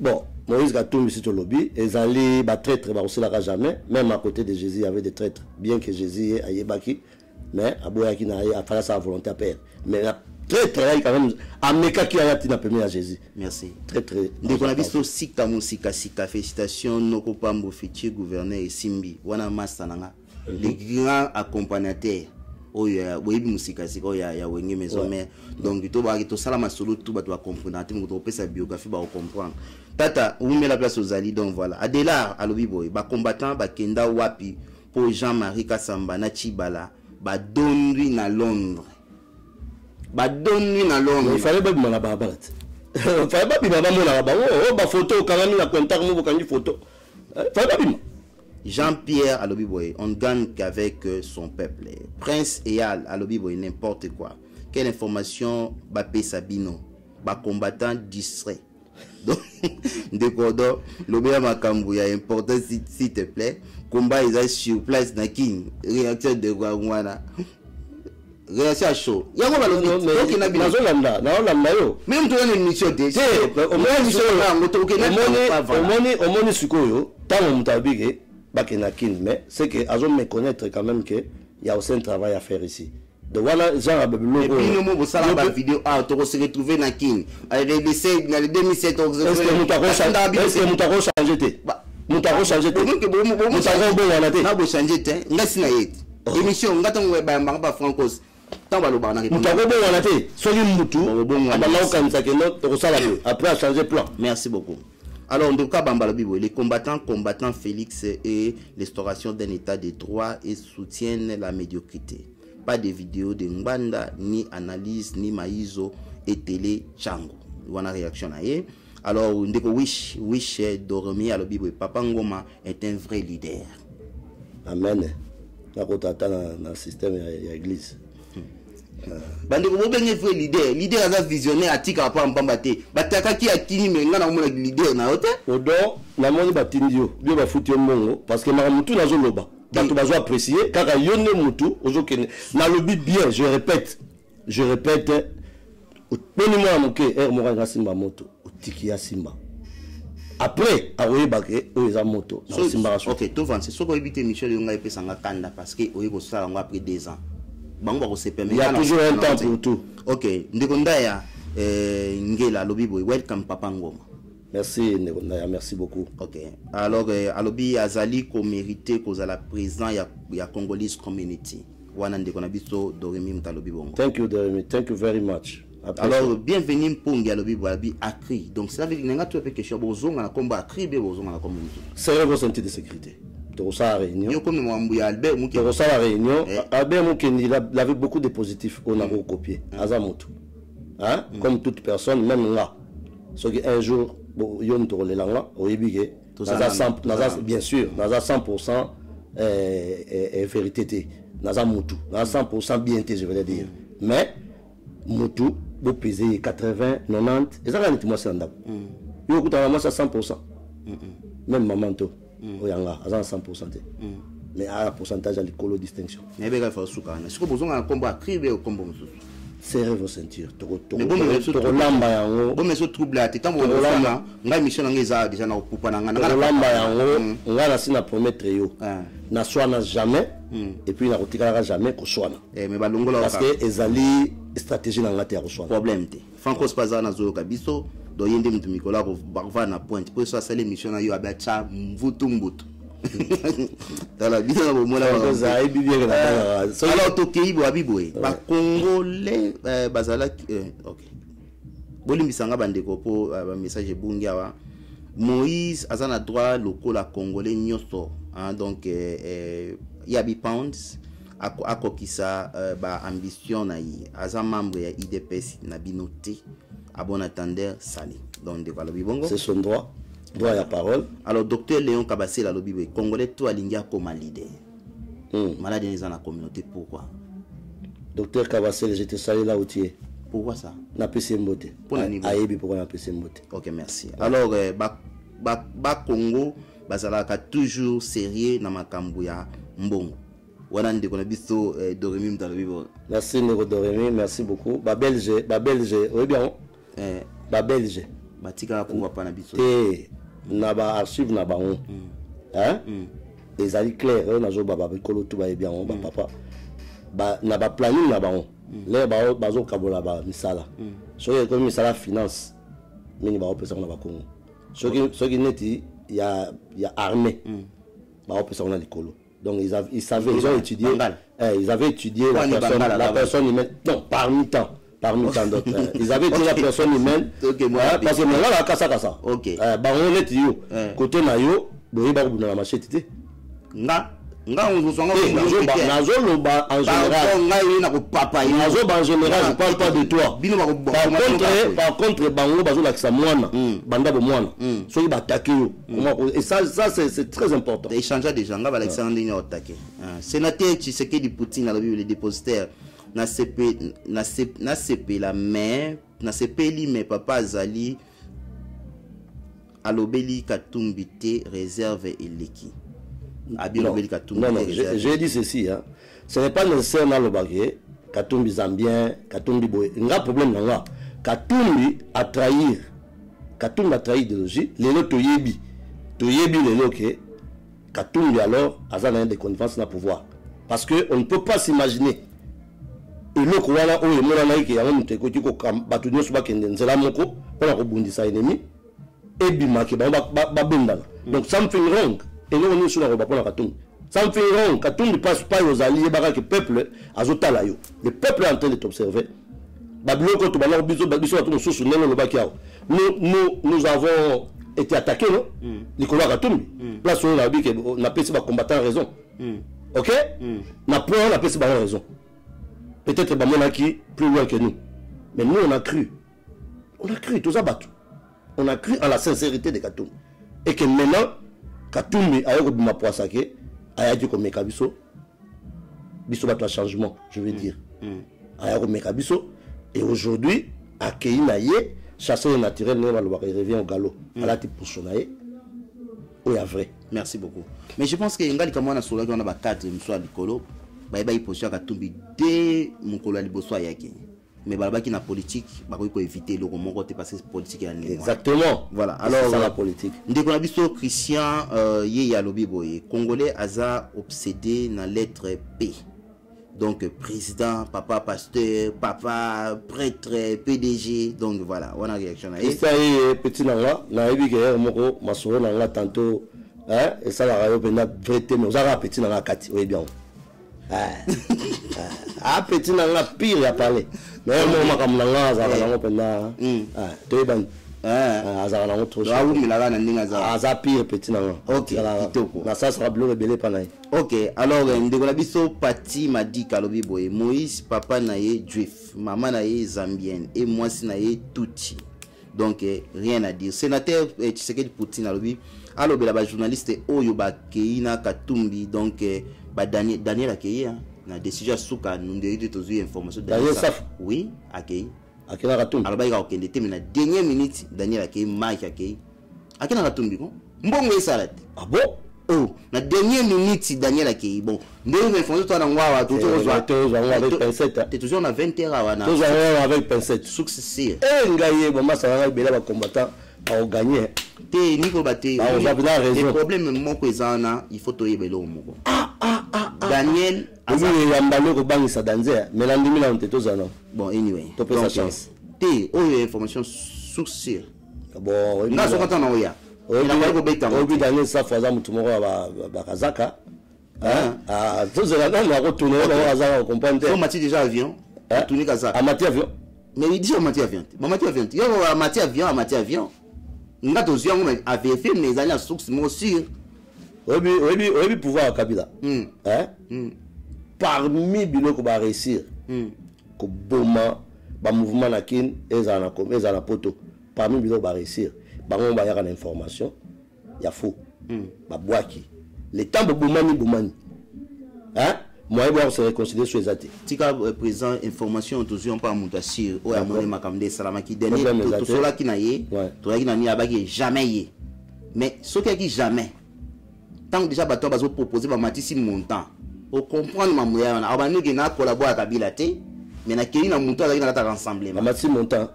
[SPEAKER 3] Bon, Moïse Gatumbi si to lobi, ezali ba traître ba osela jamais, même à côté de Jésus il y avait des traîtres, bien que Jésus ait ayebaki, mais aboyaki na a fait sa volonté à père. Mais la traître là quand même ameka ki ayati na premier à Jésus.
[SPEAKER 6] Merci.
[SPEAKER 3] Très
[SPEAKER 6] ndeko na biso sika musika félicitations noko pambo futur gouverneur et Simbi wana master nanga les grands accompagnateurs oya boyebi musika siko ya wenge maison mère donc to ba to sala masolo tout ba to comprendre te mo to pesa biographie ba comprendre tata vous met la place aux ali donc voilà Adela alobi boy ba combattant ba kenda wapi pour Jean-Marie Kasamba na Chibala ba donri na Londres
[SPEAKER 3] il fallait pas la babalat. Il fallait pas bima mona ba ba photo quand la contact mo kangi photo. Fallait pas bima.
[SPEAKER 6] Jean-Pierre alobi boy on gagne qu'avec son peuple. Prince Eyal alobi boy n'importe quoi. Quelle information ba pesa bino ba combattant distrait. Donc décodo lobia makambu ya important s'il te plaît. Combat ils sur place na king réacteur de Rwanda. réaction à chaud. Il y a quoi le nom mais na bien.
[SPEAKER 3] Na yo.
[SPEAKER 6] Même toi une émission de.
[SPEAKER 3] Au moins sikoyo, tant mutabige bakenakin mais c'est que azo me connaître quand même que il y a aussi un travail à faire ici. Donc voilà, genre
[SPEAKER 6] et puis nous mo sala ba vidéo to se retrouver na kin. L'essai dans le 2007 on se
[SPEAKER 3] est-ce que mutako changer té? Mutako changer té. Mutako bon wana té.
[SPEAKER 6] Na bo changer té. Ngasi na yet. Émission ngata ngwe ba mbanga francos. Tant baloba na.
[SPEAKER 3] Mutako bon wana té. Soki mutu. Abala okanisa ke no to sala après à changer plan.
[SPEAKER 6] Merci beaucoup. Alors, en tout cas, les combattants Félix et l'instauration d'un état de droit et soutiennent la médiocrité. Pas de vidéos de Mbanda, ni analyse, ni Maïzo et télé Chango. Voilà la réaction. Alors, Wish Dormi à l'Obibo, Papa Ngoma est un vrai leader.
[SPEAKER 3] Amen. Dans le système de l'église.
[SPEAKER 6] Bandeko bobenge vrai leader aza visionnaire atika pa mbambate bataka ki akini menga na mona leader na hote
[SPEAKER 3] odo na moni batindi yo bio ba futi mbongo parce que na mutu na zoloba bato bazo apprécier kaka yone mutu ozokene na lobi bien je répète poni moi moke moranga simba moto otiki ya simba après aoyebake oza moto na simba
[SPEAKER 6] OK to vance soko ebite Michel yonga epesanga kanda parce que oyeko sala ngo après 2 ans. Il
[SPEAKER 3] y a toujours un temps pour tout.
[SPEAKER 6] Ok, Ndekondaya Ngela Lobibo, welcome Papa Ngoma.
[SPEAKER 3] Merci Ndekondaya, merci beaucoup.
[SPEAKER 6] Ok, alors Alobi Azali ko mérité cause la président ya Congolese community. Wana Ndekonabiso Doremi Mutalobi Bongo.
[SPEAKER 3] Thank you Doremi, thank you very much.
[SPEAKER 6] Alors bienvenue Mpongi Alobibo Abi Akri. Donc ça veut dire nga tu peux que je bozonga na komba Akri be bozonga na komba.
[SPEAKER 3] C'est un senti de sécurité. La réunion.
[SPEAKER 6] La
[SPEAKER 3] réunion. Albert Moukendi, il avait beaucoup de positifs. On a recopié. Azamoto. Hein? Comme toute personne, même là. Sauf qu'un jour, Yom Torole Langa, au Yébigué, bien sûr, dans 100% vérité. Dans Moutou. Dans 100% bien, je vais dire. Mais, Moutou, vous pesez 80, 90, et ça va être moi, c'est un dab. Il y a 100%. Même Mamanto. Oyanga à 100%. Mais à un pourcentage à l'école distinction. Serrez vos ceintures.
[SPEAKER 6] Mais bon, mais ce trouble là, t'es en bon là. Nga mission ngeza déjà na okupa na nga.
[SPEAKER 3] Lamba yango, nga na sina promettre yo. Na soana jamais et puis na kotikala jamais ko soana.
[SPEAKER 6] Mais balongola
[SPEAKER 3] parce que ezali stratégie na ngate ya ko soana.
[SPEAKER 6] Problème te. Francos Paza na zo kabiso. Do yende mtu mikola ko barva na pointe pour ça c'est l'émission na yo abacha mvutu mbutu tala bisa na bomola
[SPEAKER 3] za ibibie na
[SPEAKER 6] alors to keibo abiboe ba congolais bazala OK bolimbisanga bandeko po ba message bungi awa Moïse azana droit lokola congolais nyoso donc yabi pounds akokisa ba ambition na yi aza membre ya IDPS na binoté à bon attendeur Sali. Donc
[SPEAKER 3] c'est son droit à la parole.
[SPEAKER 6] Alors docteur Léon Kabassi la lobby congolais tout alingia comme leader. Malade dans la communauté pourquoi?
[SPEAKER 3] Docteur Kabassi j'étais salé là où tu es.
[SPEAKER 6] Pourquoi ça?
[SPEAKER 3] Na PC Mbote.
[SPEAKER 6] Pour la niveau.
[SPEAKER 3] Ayebi pourquoi na PC Mbote.
[SPEAKER 6] OK merci. Alors ba Congo bazalaka toujours sérieux na makambo ya mbongo. Wana ndekona biso Doremi Mutalobi Bongo.
[SPEAKER 3] Merci Nero Doremi, merci beaucoup. Ba Belge, oui bien. Ba Belge
[SPEAKER 6] batika pour pas na biso
[SPEAKER 3] te na ba archive na ba on hein les ali clair on a zo baba bikolo tout ba bien on ba papa ba na ba planning na ba on les ba zo kabola ba misala so que comme misala finance mini ba opesa na ba Congo so qui neti ya armée ba opesa na likolo donc ils savaient ils ont étudié ils avaient étudié la personne humaine non parmi tant d'autres. Ils avaient dit la personne humaine. Parce que moi, là, kasa.
[SPEAKER 6] Ok.
[SPEAKER 3] On est yo. Côté na yo, boyi ba na machete.
[SPEAKER 6] Nga on songa
[SPEAKER 3] nazo loba en général. Nazo en général, je parle pas de toi. Par contre, bango bazo la mwana, banda bo mwana. So ba attaquer yo. Et ça c'est très important.
[SPEAKER 6] Échanger des gens, nga ba Alexandre ni attaquer. Sénateur Tshisekedi Poutine a le dépositaire. Na CP la mère na CP li mais papa Azali alobeli Katumbite réserve eleki
[SPEAKER 3] non, j'ai dit ceci hein. Ce n'est pas nécessaire dans le baguette Katumbi Zambien, Katumbi Boé. Il y a un problème là. Katumbi a trahi idéologie. Lélo Toyebi. Toyebi Lélo que Katumbi alors a des confiances dans le pouvoir. Parce qu'on ne peut pas s'imaginer. Et le Kouana, où est mon qui a un côté qui a battu sur Bakenden, c'est la moko, on a rebondi sa ennemi. Et bima qui babunda. Donc something wrong. Et nous on est sur la robe pour la Katumbi. Something wrong. Katumbi passe pas aux alliés baraka le peuple azotala yo. Le peuple est en train de t'observer. Babylone quand tu vas là biso à tout sous nelo le bakiao. Nous avons été attaqués non? Nicolas Katumbi. Place où on a dit que on a payé ses combattants raison. OK? On a payé ses raison. Peut-être que mon qui plus loin que nous. Mais nous, on a cru. On a cru, tous abattus. On a cru en la sincérité de Katumbi. Et que maintenant, Katumbi a eu un poissake, a dit comme Mekabiso, biso bat un changement, je veux dire. A eu Mekabiso, et aujourd'hui, à Keinaye, chasseur naturel, il revient au galop. À la type pour son aïe, oui, à vrai.
[SPEAKER 6] Merci beaucoup. Mais je pense que Ngali Kamana Soula, on a 4 monsieur Likolo. Il position Katumbi dès mon collègue Liboso Ayaki. Mais qui na politique, il faut éviter le roman côté parce que politique est
[SPEAKER 3] exactement.
[SPEAKER 6] Voilà. Alors
[SPEAKER 3] ça la politique.
[SPEAKER 6] Ndeko na biso Christian Yeya Lobi Boye, Congolais aza obsédé dans lettre P. Donc président, papa pasteur, papa prêtre, PDG. Donc voilà, on a réaction.
[SPEAKER 3] Et ça y est petit nanga, na ebi ke moko masoro nanga tantôt hein et ça la radio pena vérité mais on a petit nanga kati, oui bien. Ah petit nanga pire à parler mais moi comme nanga za nanga pena to ban za nanga trop
[SPEAKER 6] ah oui mais là nanga za
[SPEAKER 3] za pire petit nanga.
[SPEAKER 6] OK kitoko
[SPEAKER 3] na ça sera bleu rebelle panay.
[SPEAKER 6] OK alors ndeko na biso Pati Madi Kalobi Boye Moïse papa na ye juif maman na ye zambienne et moi si na ye Tutsi. Donc rien à dire. Sénateur Tshisekedi Poutine alobi alobi la journaliste oyo ba Keina Katumbi donc Daniel Akei na décision souka nous devons tous information
[SPEAKER 3] Daniel Saf
[SPEAKER 6] oui Akei
[SPEAKER 3] Akei Katumbi
[SPEAKER 6] alors ba ika okende te na dernière minute Daniel Akei Mike Akei Akei Katumbi ko mbongo esalate
[SPEAKER 3] ah bon
[SPEAKER 6] oh na dernière minute Daniel Akei bon ndenge information toi na ngwa tout
[SPEAKER 3] avec pincette
[SPEAKER 6] tu toujours na 20h wana
[SPEAKER 3] toujours avec pincette
[SPEAKER 6] succès
[SPEAKER 3] ngaye bon ça va bela ba combattant a gagner
[SPEAKER 6] te niko baté
[SPEAKER 3] le
[SPEAKER 6] problème moko ezana il faut toyeba lo moko Daniel
[SPEAKER 3] yambalo ko bangisa danzer mais la ndimi la ntezana
[SPEAKER 6] bon anyway
[SPEAKER 3] to pesa chance
[SPEAKER 6] te oyo information succès
[SPEAKER 3] bon
[SPEAKER 6] nga so kata na oya ina ba ko beta
[SPEAKER 3] obi Daniel Safa za mutu moko ba kazaka tozela na ko tourner ba kazaka comprendre
[SPEAKER 6] so mati déjà avion tourner kazaka
[SPEAKER 3] amati avion
[SPEAKER 6] mais il dit amati avion yo amati avion nga to ziango mais avait fait mes années source moi sûr
[SPEAKER 3] obi pouvoir Kabila parmi biloko ba réussir ko boma ba mouvement na kin ezana comme ezana poto parmi biloko ba réussir bango ba yaka na information ya faux ba boaki le temps de bomani moi je se réconcilier sur les athées
[SPEAKER 6] tika présent information toujours pas montasir o ya mone makamde salama ki dernier tout cela qui na ye to ya ni abaki jamais ye mais ce qui jamais tant déjà bato bazo proposer ba matisi montant o comprendre ma moya na abanu ki na collaborer Kabila te mais na kini na montant avec na ta rassemblement
[SPEAKER 3] matisi montant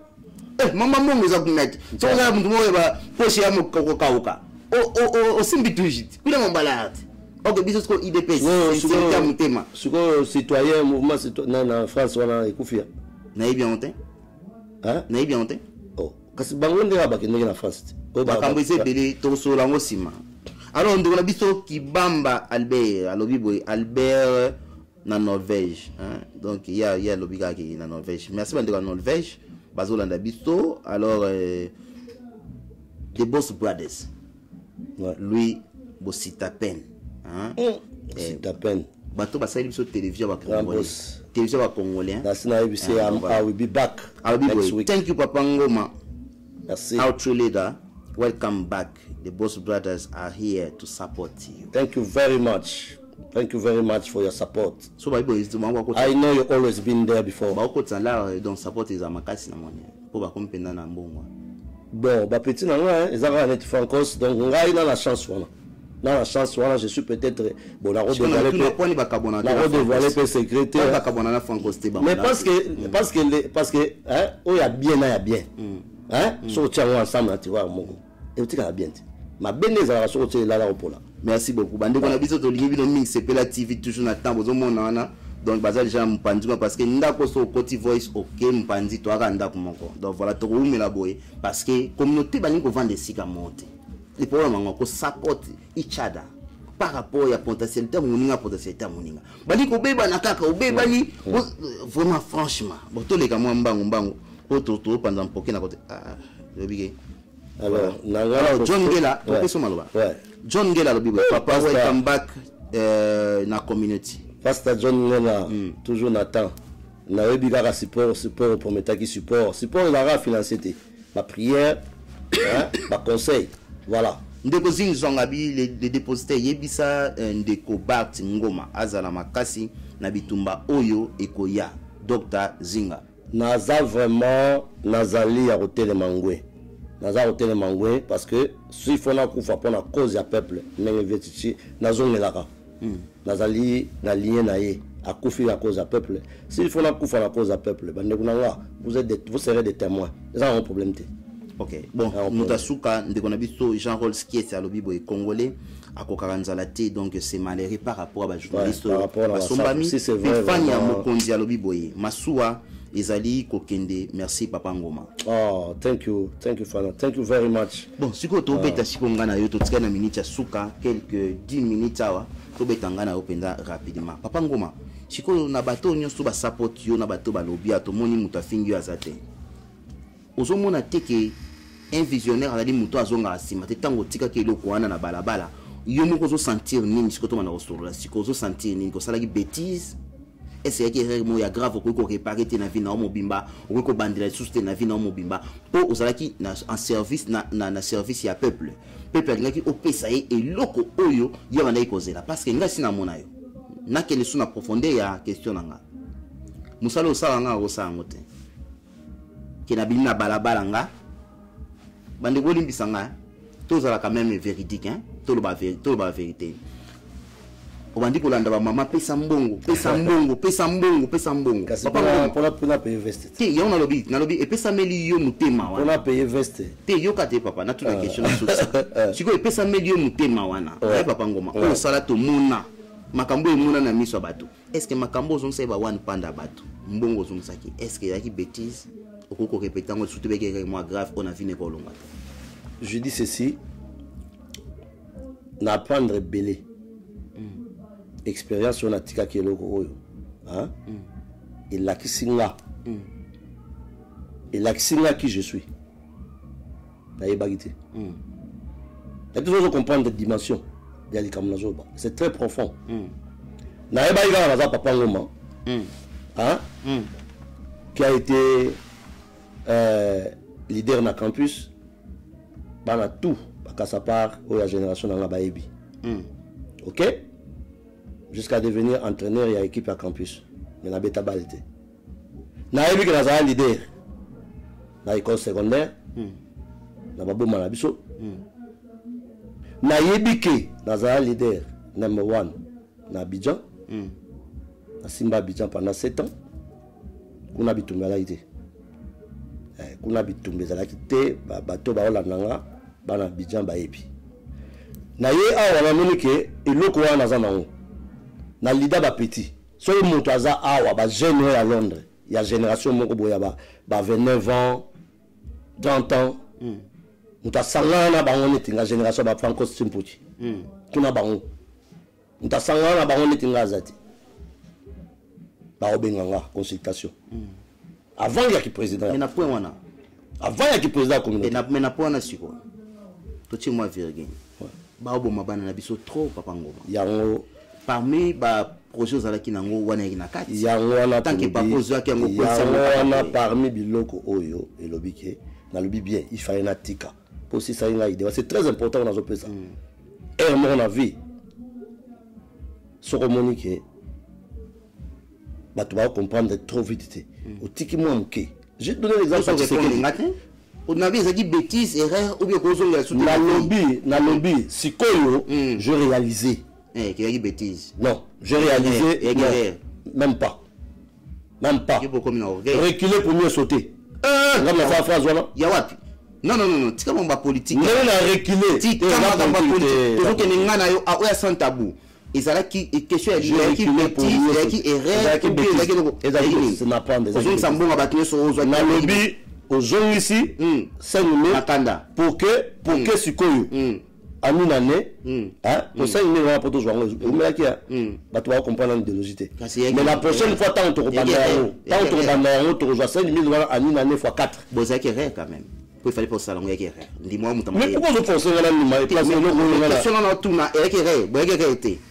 [SPEAKER 6] mama mongo za kumet so na muntu mo ba poche ya moko kauka o simbi tujit kuna mombalade. Ok, biso ko IDPS c'est un thème.
[SPEAKER 3] Suko citoyen mouvement citoyen en France wana ekufia.
[SPEAKER 6] Na bien honte.
[SPEAKER 3] Hein?
[SPEAKER 6] Na bien honte.
[SPEAKER 3] Oh, kasi bango ndeka bakende na France.
[SPEAKER 6] O ba kambise bele to so lango sima. Alors ndeko na biso Kibamba Albert alobi boy Albert na Norvège, hein. Donc il y a lobiga qui na Norvège. Merci bandeko na Norvège. Bazolanda biso alors The Boss Brothers.
[SPEAKER 3] Ouais.
[SPEAKER 6] Lui Bosita Pen.
[SPEAKER 3] C'est à peine.
[SPEAKER 6] Bato basali biso télévision ba congolais. Télévision ba congolais.
[SPEAKER 3] That's now we say I will be back.
[SPEAKER 6] I'll be next week. Thank you Papa Ngoma.
[SPEAKER 3] Merci.
[SPEAKER 6] Our true leader. Welcome back. The Boss Brothers are here to support you.
[SPEAKER 3] Thank you very much. Thank you very much for your support.
[SPEAKER 6] So I
[SPEAKER 3] know you've always been there before.
[SPEAKER 6] Donc support is amakasi na moni. Po ba kompenda na mbongo.
[SPEAKER 3] Bon, ba petit na nga, ezaka net francos donc ngai na la chance wana. Dans la chance, voilà, je suis peut-être bon, la route
[SPEAKER 6] dévoilée
[SPEAKER 3] peut secrétaire. Mais parce que hein, oh il y a bien. Hein, so tient ensemble tu vois mon. Et tu as bien. Ma beneza so tu là pour là.
[SPEAKER 6] Merci beaucoup. Bande qu'on a biso to lingi mix c'est la TV toujours na temps bozo mona donc baza déjà mpandi parce que ndako so Côte Voice OK mpandi to akanda kumoko. Donc voilà to umela boye parce que communauté bani ko vendre sika monte. Les problèmes ko support each other par rapport à potentialité moninga bani ko beba na kaka obeba ni vraiment franchement bon to les kamwa mbango to pendant poké na côté lobige alors John Gela John Gela lobibo papa welcome back na community
[SPEAKER 3] Pastor John Gela toujours n'attend na webiga support pour metaki support la financier ma prière hein ma conseil. Voilà.
[SPEAKER 6] Ndeko zinzongabi les dépositaires yebisa ndeko Bart Ngoma azala makasi na bitumba oyo ekoya Dr Zinga.
[SPEAKER 3] Naza vraiment nazali ya hôtel Mangwe. Naza hôtel Mangwe parce que si faut na kufa pour la cause ya peuple mais vetichi nazongelaka. Nazali na lien na ye akufi la cause ya peuple. Si faut na kufa la cause ya peuple bandeko nanga vous serez des témoins. Ça un problème té.
[SPEAKER 6] Ok, bon, Moutasuka, ndeko na biso Jean Rolski est à l'obibo et congolais, à Kokaranzalate, donc c'est malheureux par rapport à la journaliste.
[SPEAKER 3] Par rapport à
[SPEAKER 6] Sombami, Fani à Mokonzi à l'obibo et Massoua, Ezali Kokende, merci Papa Ngoma.
[SPEAKER 3] Oh, thank you Fana, thank you very much.
[SPEAKER 6] Bon, si ko to beta si ko ngana yo to tsika na minute ya suka, quelques 10 minutes awa, to beta ngana yo penda rapidement. Papa Ngoma, si ko na bato nyonso ba support yo na bato ba lobby to moni mutafingi yo azate. Ozomona teke un visionnaire a dit muto azonga asima te tango tika ke loko wana na balabala yo moko zo sentir nini sikoto mana osolola sikozo sentir nini ko sala ki bêtise est-ce que erreur mo ya grave ko réparer te na vie na mobimba ko bandela souste na vie na mobimba po ozalaki na en service na service ya peuple ngaki opesa e loko oyo ya bana ikozela parce que ngasi na mona yo na kele suna profondeur ya question nanga musalo sala nga o sa ngote ke na bina balabala nga bande bolimbisa nga tozala quand même véridique hein to ba vérité obandi kolanda ba mama pesa mbongo papa
[SPEAKER 3] pona payer veste
[SPEAKER 6] te yo na lobi e pesa meli yo mutema wana
[SPEAKER 3] pona payer veste
[SPEAKER 6] te yo kate papa na toute la question sur ça siko e pesa meli yo mutema wana ay papa Ngoma o sala to mona makambo e mona na miso bato est-ce que makambo zo nseba wan panda bato mbongo zo nsaki est-ce que yaki bêtise okoko répéter ngo surtout beke moi grave on a vu ne kolonga.
[SPEAKER 3] Je dis ceci, n'apprendre belé expérience sur la tika qui est loco oyo hein et la kisinga qui je suis na yebagité et tout ça comprendre des dimensions de l'ikamunazoba c'est très profond na yebagika na papa Ngoma hein qui a été leader na campus bana tout parce que ça part au la génération dans la baebi OK jusqu'à devenir entraîneur et équipe à campus mais na beta balité na yebi que na leader na école secondaire na babo malabiso na yebi que na leader number 1 na Abidjan na Simba Abidjan pendant 7 ans kuna bitumba la été kuna bitumba ezalaki te bato baolandanga bana Abidjan bayebi na ye awa namoni ke eloko wana aza nango na lida bapeti soki moto aza awa bajeune oyo ya Londres ya génération moko boya ba 29 ans 30 ans moto asangana na bango neti nga génération ba Franco Simputi kuna bango moto asangana na bango neti nga aza te baobenganga consultation avant ya ki président
[SPEAKER 6] mais na point wana
[SPEAKER 3] avant ya ki président communauté
[SPEAKER 6] mais na point na siko to ti moi virgin ba bo mabana na biso trop Papa Ngoma
[SPEAKER 3] yango
[SPEAKER 6] parmi ba projet za la kinango wana na kati
[SPEAKER 3] yango wana
[SPEAKER 6] tant que pas posé à yango
[SPEAKER 3] wana parmi biloko oyo elobike na lobi bien il fallait na tika pour si ça ina idée c'est très important dans opesa et mon avis sur communiquer bah tu vas comprendre trop vite au tiki moi ok j'ai donné l'exemple de
[SPEAKER 6] On avait dit bêtise, erreur, ou bien cause de la
[SPEAKER 3] soutien. Na lobby, sikoyo, je réalisais.
[SPEAKER 6] Qu'il y a bêtise.
[SPEAKER 3] Non, j'ai réalisé. Même pas. Reculer pour mieux sauter.
[SPEAKER 6] Non, c'est comme un politique.
[SPEAKER 3] Non, reculer.
[SPEAKER 6] C'est comme un politique. C'est sans tabou. Et ça là qui question est qui bêtise, qui erreur, qui
[SPEAKER 3] lobby aux gens ici, 5 minutes pour que sikoyo. À une année, pour ça, il n'y a pas de joueur. Tu vas comprendre l'idéologité. Mais la prochaine fois, tant on te rejoint 5 000 à une année fois 4.
[SPEAKER 6] Bon, c'est vrai quand même. Il fallait pour ça, on est dis-moi,
[SPEAKER 3] mais pourquoi vous pensez que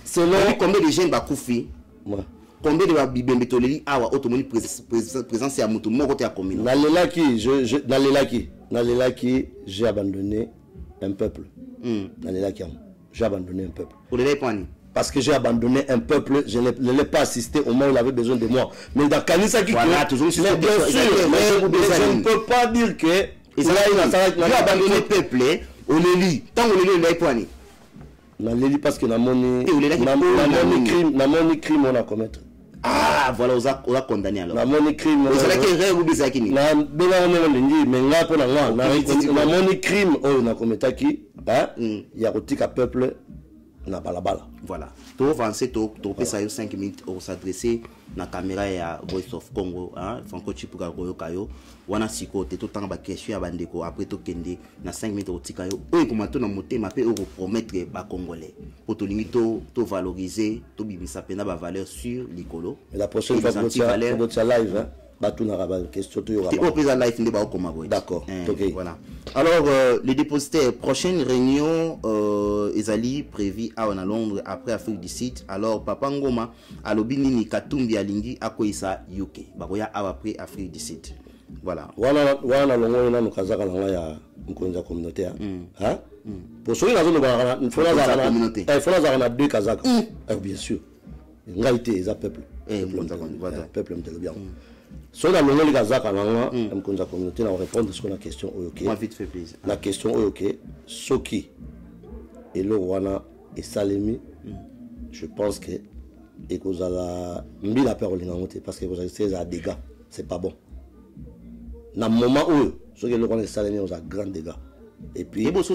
[SPEAKER 6] c'est combien de jeunes Bakoufi, combien de Bibembetoleli, présence à Moutou, mon côté à commune.
[SPEAKER 3] J'ai abandonné un peuple. J'ai abandonné un peuple.
[SPEAKER 6] Pour les points.
[SPEAKER 3] Parce que j'ai abandonné un peuple, je ne l'ai pas assisté au moment où il avait besoin de moi. Mais dans Kanisa qui
[SPEAKER 6] voilà, toujours bien sûr,
[SPEAKER 3] je ne peux pas dire que
[SPEAKER 6] il a abandonné le peuple, on le lit. Tant on le lit, il a poigné.
[SPEAKER 3] On le lit parce que dans mon crime, on a commettre.
[SPEAKER 6] Ah, voilà, on a condamné alors.
[SPEAKER 3] Dans mon crime,
[SPEAKER 6] on a commettre.
[SPEAKER 3] On a commettre qui il y a un peuple.
[SPEAKER 6] Voilà. Tu avances, tu as 5 minutes pour s'adresser à la caméra à Voice of Congo, Franco Chipuka Goyokayo, wana siko te tout temps ba question ya bandeko après to kende na 5 minutes au tikayo oyo komato na motema pe euro promettre ba congolais pour to lingi to valoriser to bibisa pena ba valeur sur l'icolo.
[SPEAKER 3] Et la prochaine fois que tu as live question d'accord.
[SPEAKER 6] Voilà. Alors les dépositaires, prochaine réunion ezali prévu à Londres après Afrique du Sud. Alors Papa Ngoma alobini ni Katumbi alingi akoisa UK bakoya après Afrique du Sud. Voilà.
[SPEAKER 3] Wana longo na mukazaka na ya mkonza communautaire hein pour ceux qui ont une communauté il faut la deux kazaka bien sûr ngalité za peuple peuple bien. Si on a le Kazakh, on communauté, on répond sur la question.
[SPEAKER 6] Vite fait plaisir.
[SPEAKER 3] La question Soki et le Rwanda et Salemi, je pense que et que vous avez mis la peur parce que vous avez des dégâts, c'est pas bon. Dans le moment où ceux qui le Rwanda et Salemi ont des grands dégâts. Et puis en tant que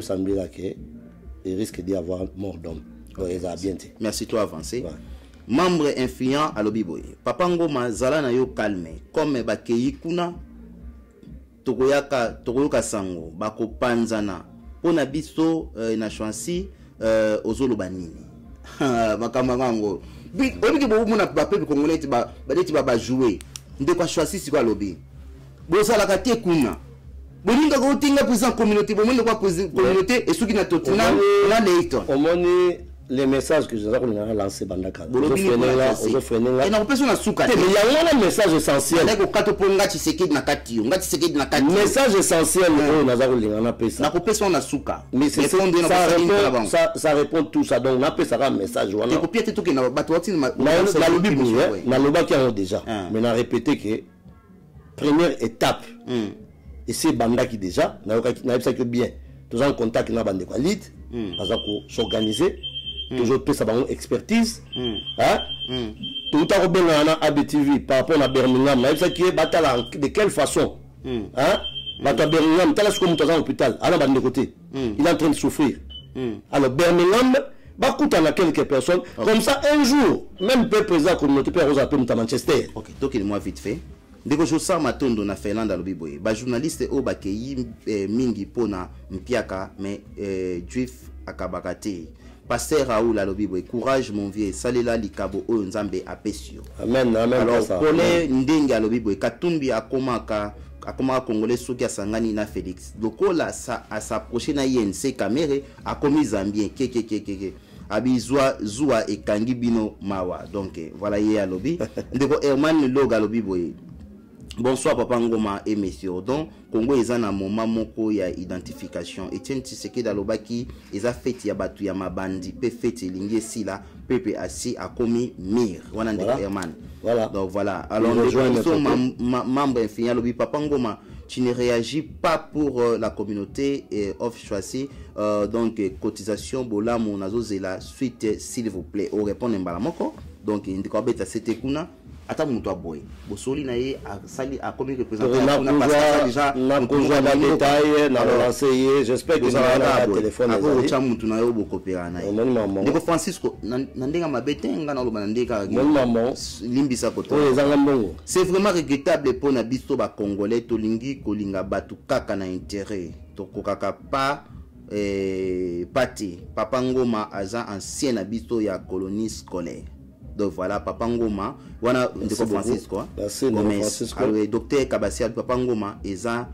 [SPEAKER 3] Sambila il risque d'y avoir mort d'homme.
[SPEAKER 6] Merci toi avancé. Membre influent à l'Obiboy. Papa Ngoma zala na yo calme comme bakeyi kuna tokoyoka sango bako panzana pona biso na chansi ozoloba nini makamba ngango obiki bo mona ba peuple congolais ba ba jouer ndeko choisi siko lobi bozala ka te kuna bolinga ko tinga président communauté bolinga ko communauté et ceux qui na totina na leito
[SPEAKER 3] omoni les messages que je vais lancer bandaka et non
[SPEAKER 6] personne na suka
[SPEAKER 3] mais il y a un message essentiel
[SPEAKER 6] ko kato ponga Tshisekedi na kati
[SPEAKER 3] message essentiel on naza ko linga na pesa
[SPEAKER 6] na ko pesa na suka
[SPEAKER 3] mais ça répond tout ça donc na pesa un message wana
[SPEAKER 6] ko piete to ke na bato wati na
[SPEAKER 3] loba qui a déjà mais na répéter que première étape et c'est bandaki déjà na ça que bien tous en contact na bande quoi lead bazako s'organiser toujours pesa bango expertise tout à robena na ABTV par rapport à Birmingham na ça qui est batala de quelle façon bata Birmingham tala ce comme dans un hôpital à la bande de côté il est en train de souffrir alors Birmingham va coûter à quelques personnes comme ça un jour même peu président communauté peut rosa peu à Manchester.
[SPEAKER 6] OK donc il moi vite fait ndeko josa matondo na Finlande alobiboye ba journaliste o bakeyi mingi pona mpiaka mais juif akabakate pasteur Raoul alobiboye courage mon vieux salela likabo o nzambe apesio
[SPEAKER 3] amen
[SPEAKER 6] alors Paulin ndenge alobiboye Katumbi akoma congolais soki asangani na Félix lokola a s'approcher na INC Kamere akomi Zambien keke abizwa zua ekangi bino mawa donc voilà ye alobi ndeko Herman Loga alobiboye Bonsoir Papa Ngoma et messieurs. Donc Congo est un moment moko ya identification. Etienne Tshisekedi alobaki eza fête ya batu ya mabandi pe fête lingi sila pepe asi a commis mir. Wana ndeko Herman. Voilà. Donc voilà. Alors nous sommes membres infini alobi Papa Ngoma, tu ne réagis pas pour la communauté et offre choisi donc cotisation bola mon azozela suite s'il vous plaît. Au répondre mbala moko. Donc ndeko beta c'était kuna. Attends mon toi boy. Bosoli na ye a sali a commis représentant on a passé déjà na
[SPEAKER 3] conjoint la détail na renseigner j'espère que ça va téléphone
[SPEAKER 6] na ko cha mutu na yo bokopera na ye ndeko Francisco ndenga mabetenga na loba ndeka limbisa koto c'est vraiment regrettable pour na biso ba congolais tolingi kolinga batu kaka na intérêt to kokaka pas pati Papa Ngoma aza ancien na biso ya colonie scolaire. Donc voilà, Papa Ngoma, wana ndeko Francisco.
[SPEAKER 3] Merci Francisco.
[SPEAKER 6] Alors docteur Kabassia Papa Ngoma eza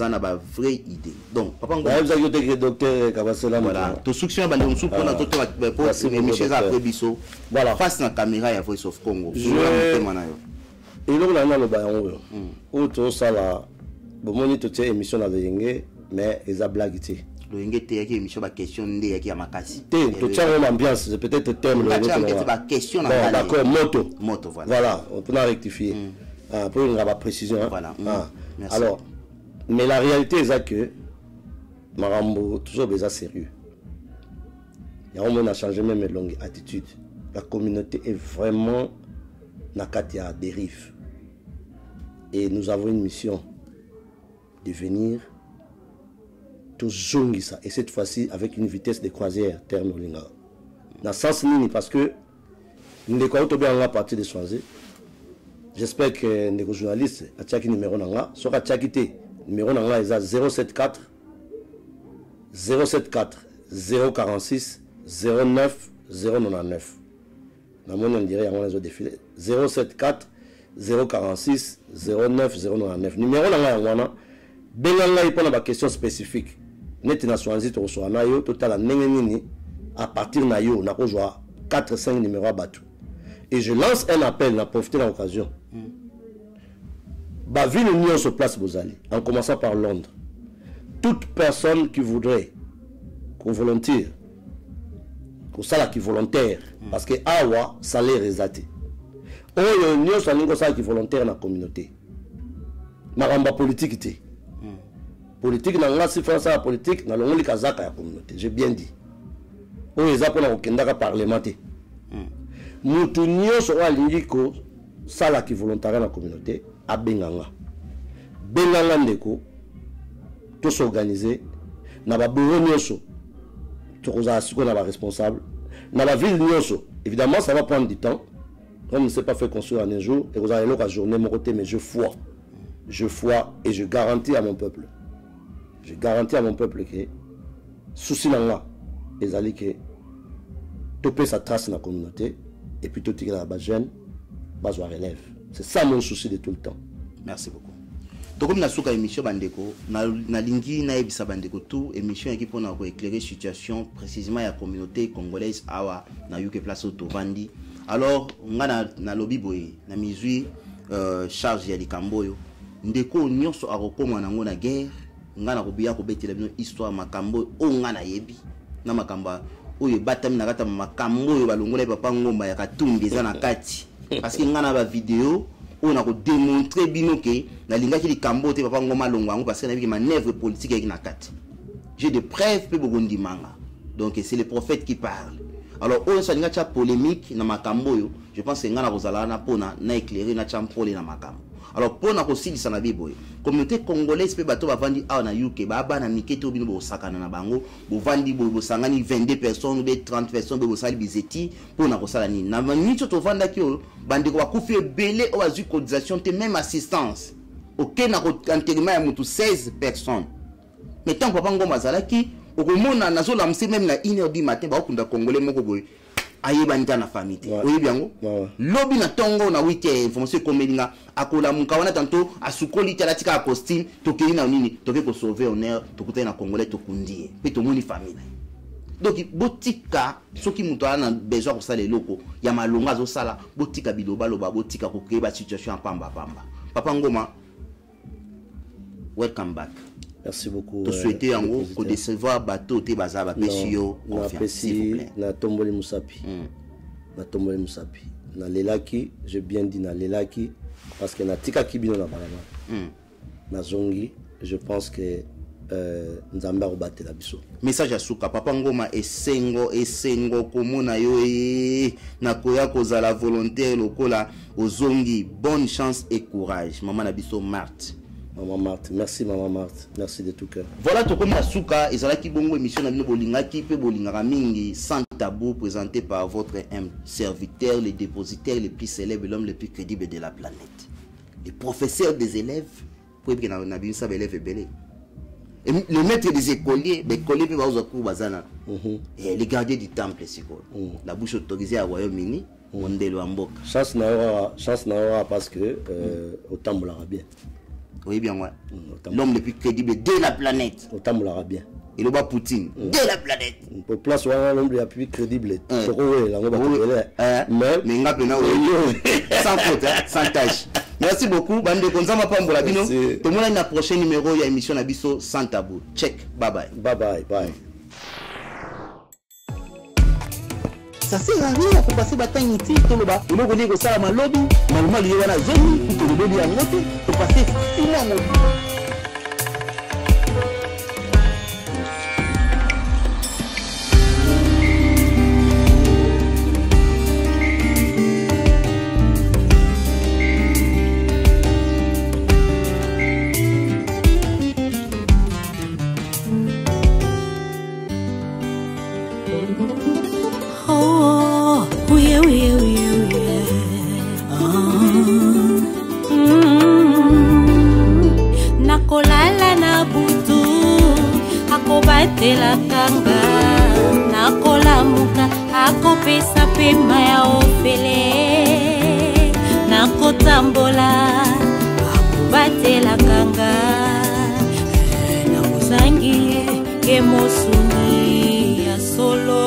[SPEAKER 6] na ba vraie idée. Donc Papa Ngoma.
[SPEAKER 3] Vous avez dit que docteur Kabassia
[SPEAKER 6] voilà, to soutien ba ndonso pour na toto pour Michel après biso. Voilà, face na caméra ya Voice of Congo.
[SPEAKER 3] Et là on a le bayon. Auto sala bomoni to tie émission na yenge mais eza blaguité.
[SPEAKER 6] Qui émission ba question ndé qui a makasi
[SPEAKER 3] to tient l'ambiance c'est peut-être thème
[SPEAKER 6] le ba question
[SPEAKER 3] na d'accord moto
[SPEAKER 6] voilà
[SPEAKER 3] voilà on peut rectifier pour une précision
[SPEAKER 6] voilà
[SPEAKER 3] alors mais la réalité est que Marambo toujours déjà sérieux on a changé même longue attitude la communauté est vraiment na katia dérive et nous avons une mission de venir ça et cette fois-ci avec une vitesse de croisière terme linga na sens nini parce que ndeko auto bien à partir de choisir j'espère que ndeko journaliste a tchaki numéro nanga soka tchaki te numéro nanga est 074 046 09 099 na mon on dirait on les a défilé 074 046 09 099 numéro nanga wana benanga ipona ba question spécifique net nationalité to so na yo total nini à partir na yo na ko joa 4-5 numéros à battu et je lance un appel na profiter de l'occasion ba ville union sur place Bozali en commençant par Londres toute personne qui voudrait qu'on volontaire qu'on sala qui volontaire parce que awa salaire exaté oh union sur l'ingo sala qui volontaire na communauté maramba politique té politique na nga si France la politique na longoli kazaka ya communauté j'ai bien dit o ezapo na okendaka parlementaire mutu nyonso alingi ko sala ki volontariat na communauté abenganga ndeko to s'organiser na ba bureau nyonso to koza siko na ba responsable na la ville nyonso évidemment ça va prendre du temps comme ne s'est pas fait construire en un jour et vous allez l'autre journée mon côté mais je foi et je garantis à mon peuple que souci nanga ezali que topé sa trace dans la communauté et puis tout tirer la base jeune base relève c'est ça mon souci de tout le temps.
[SPEAKER 6] Merci beaucoup. Donc comme na suka émission bandeko na lingi na ebisa bandeko tout émission qui pour na éclairer situation précisément ya communauté congolaise awa na yuke place auto vandi alors nga na lobby boy na mizui charge ya likamboyo ndeko nyonso akokoma nango na guerre ngana kobiya ko betela bino histoire makambo o ngana yebi na makamba oyo batami na kata makambo oyo balongola Papa Ngoma ya katumbi za na kati parce que ngana ba vidéo on a démontré bino que na lingaki likambo te Papa Ngoma longango parce que na bi manœuvre politique avec na kati j'ai des preuves pe bogondi manga donc c'est le prophète qui parle alors on ça linga cha polémique na makambo yo je pense que ngana kozala na pona na éclairer na champole na makambo. Alors pour na kosilisa na biboy communauté congolaise pe bato bavandi awa na UK ba na mikete obino bo sakana na bango bo vandi bo sangani 22 personnes ou 30 personnes bo sali bizeti pour na kosala ni na minute to vanda ki bandi ko bakufi belé o azu cotisation te même assistance OK na ko enterrement ya mutu 16 personnes mais tant Papa Ngoma zalaki okomona nazo la msi même na 1h du matin ba okunda congolais moko boy ayeba nta na famille oyi biango lobi na tongo na weekend information komelinga akola mukawana tanto asukoli talatika costume tokeli na nini toke ko sauver honneur tokutana na congolais tokundie pe to moni famille donc botika soki muto ana besoin ko sala loko ya malonga zo sala botika biloba loba botika ko créer ba situation pamba Papa Ngoma welcome back.
[SPEAKER 3] Merci beaucoup.
[SPEAKER 6] Tu souhaitais en gros qu'on décevoir bateau te bazaba pesio confiance s'il vous plaît.
[SPEAKER 3] Na tomboli musapi. Na tomboli musapi. Na lelaki, j'ai bien dit na lelaki parce que na tika kibino na balaba. Na zongi, je pense que nzamba robatela biso.
[SPEAKER 6] Message à Souka papa ngoma esengo komona yo na koya kozala volontaire lokola ozongi, bonne chance et courage. Maman Nabiso Marthe.
[SPEAKER 3] Maman Marthe, merci Maman Marthe, merci de tout cœur.
[SPEAKER 6] Voilà tout comme Souka, et c'est qui bongo émission na bolinga ki pe bolinga mingi sans tabou, présenté par votre serviteur, le dépositaire le plus célèbre, l'homme le plus crédible de la planète. Le professeur des élèves, pour que na bien ça élève belé. Le maître des écoliers, les écoliers peuvent avoir cours bazana. Et les gardiens du temple c'est quoi. La bouche autorisée à Royaume-Uni, Mondelo Amboka.
[SPEAKER 3] Chance n'a parce que autant moulera bien.
[SPEAKER 6] Oui, bien, ouais. L'homme le plus crédible de la planète.
[SPEAKER 3] Autant moulera bien.
[SPEAKER 6] Et le bas Poutine de la planète.
[SPEAKER 3] Pour place, l'homme le plus crédible. Mais
[SPEAKER 6] sans faute, sans tâche. Merci beaucoup. Bande Gonzama Pambola Bino. Tout le monde a une prochaine numéro, il y a émission Nabiso sans tabou. Check. Bye bye.
[SPEAKER 3] Bye bye. Bye.
[SPEAKER 6] Ça sert à rien pour passer bataille inutile tout le bas. Il faut dire que ça m'a lobby. Normalement, il y a la zone pour le lobby à monter. Pour passer 6 mois.
[SPEAKER 7] Nakolala na butu akobatela kanga nakolamuka akopesa pema ya ofele nakotambola akobatela kanga nakozangi emosungi ya solo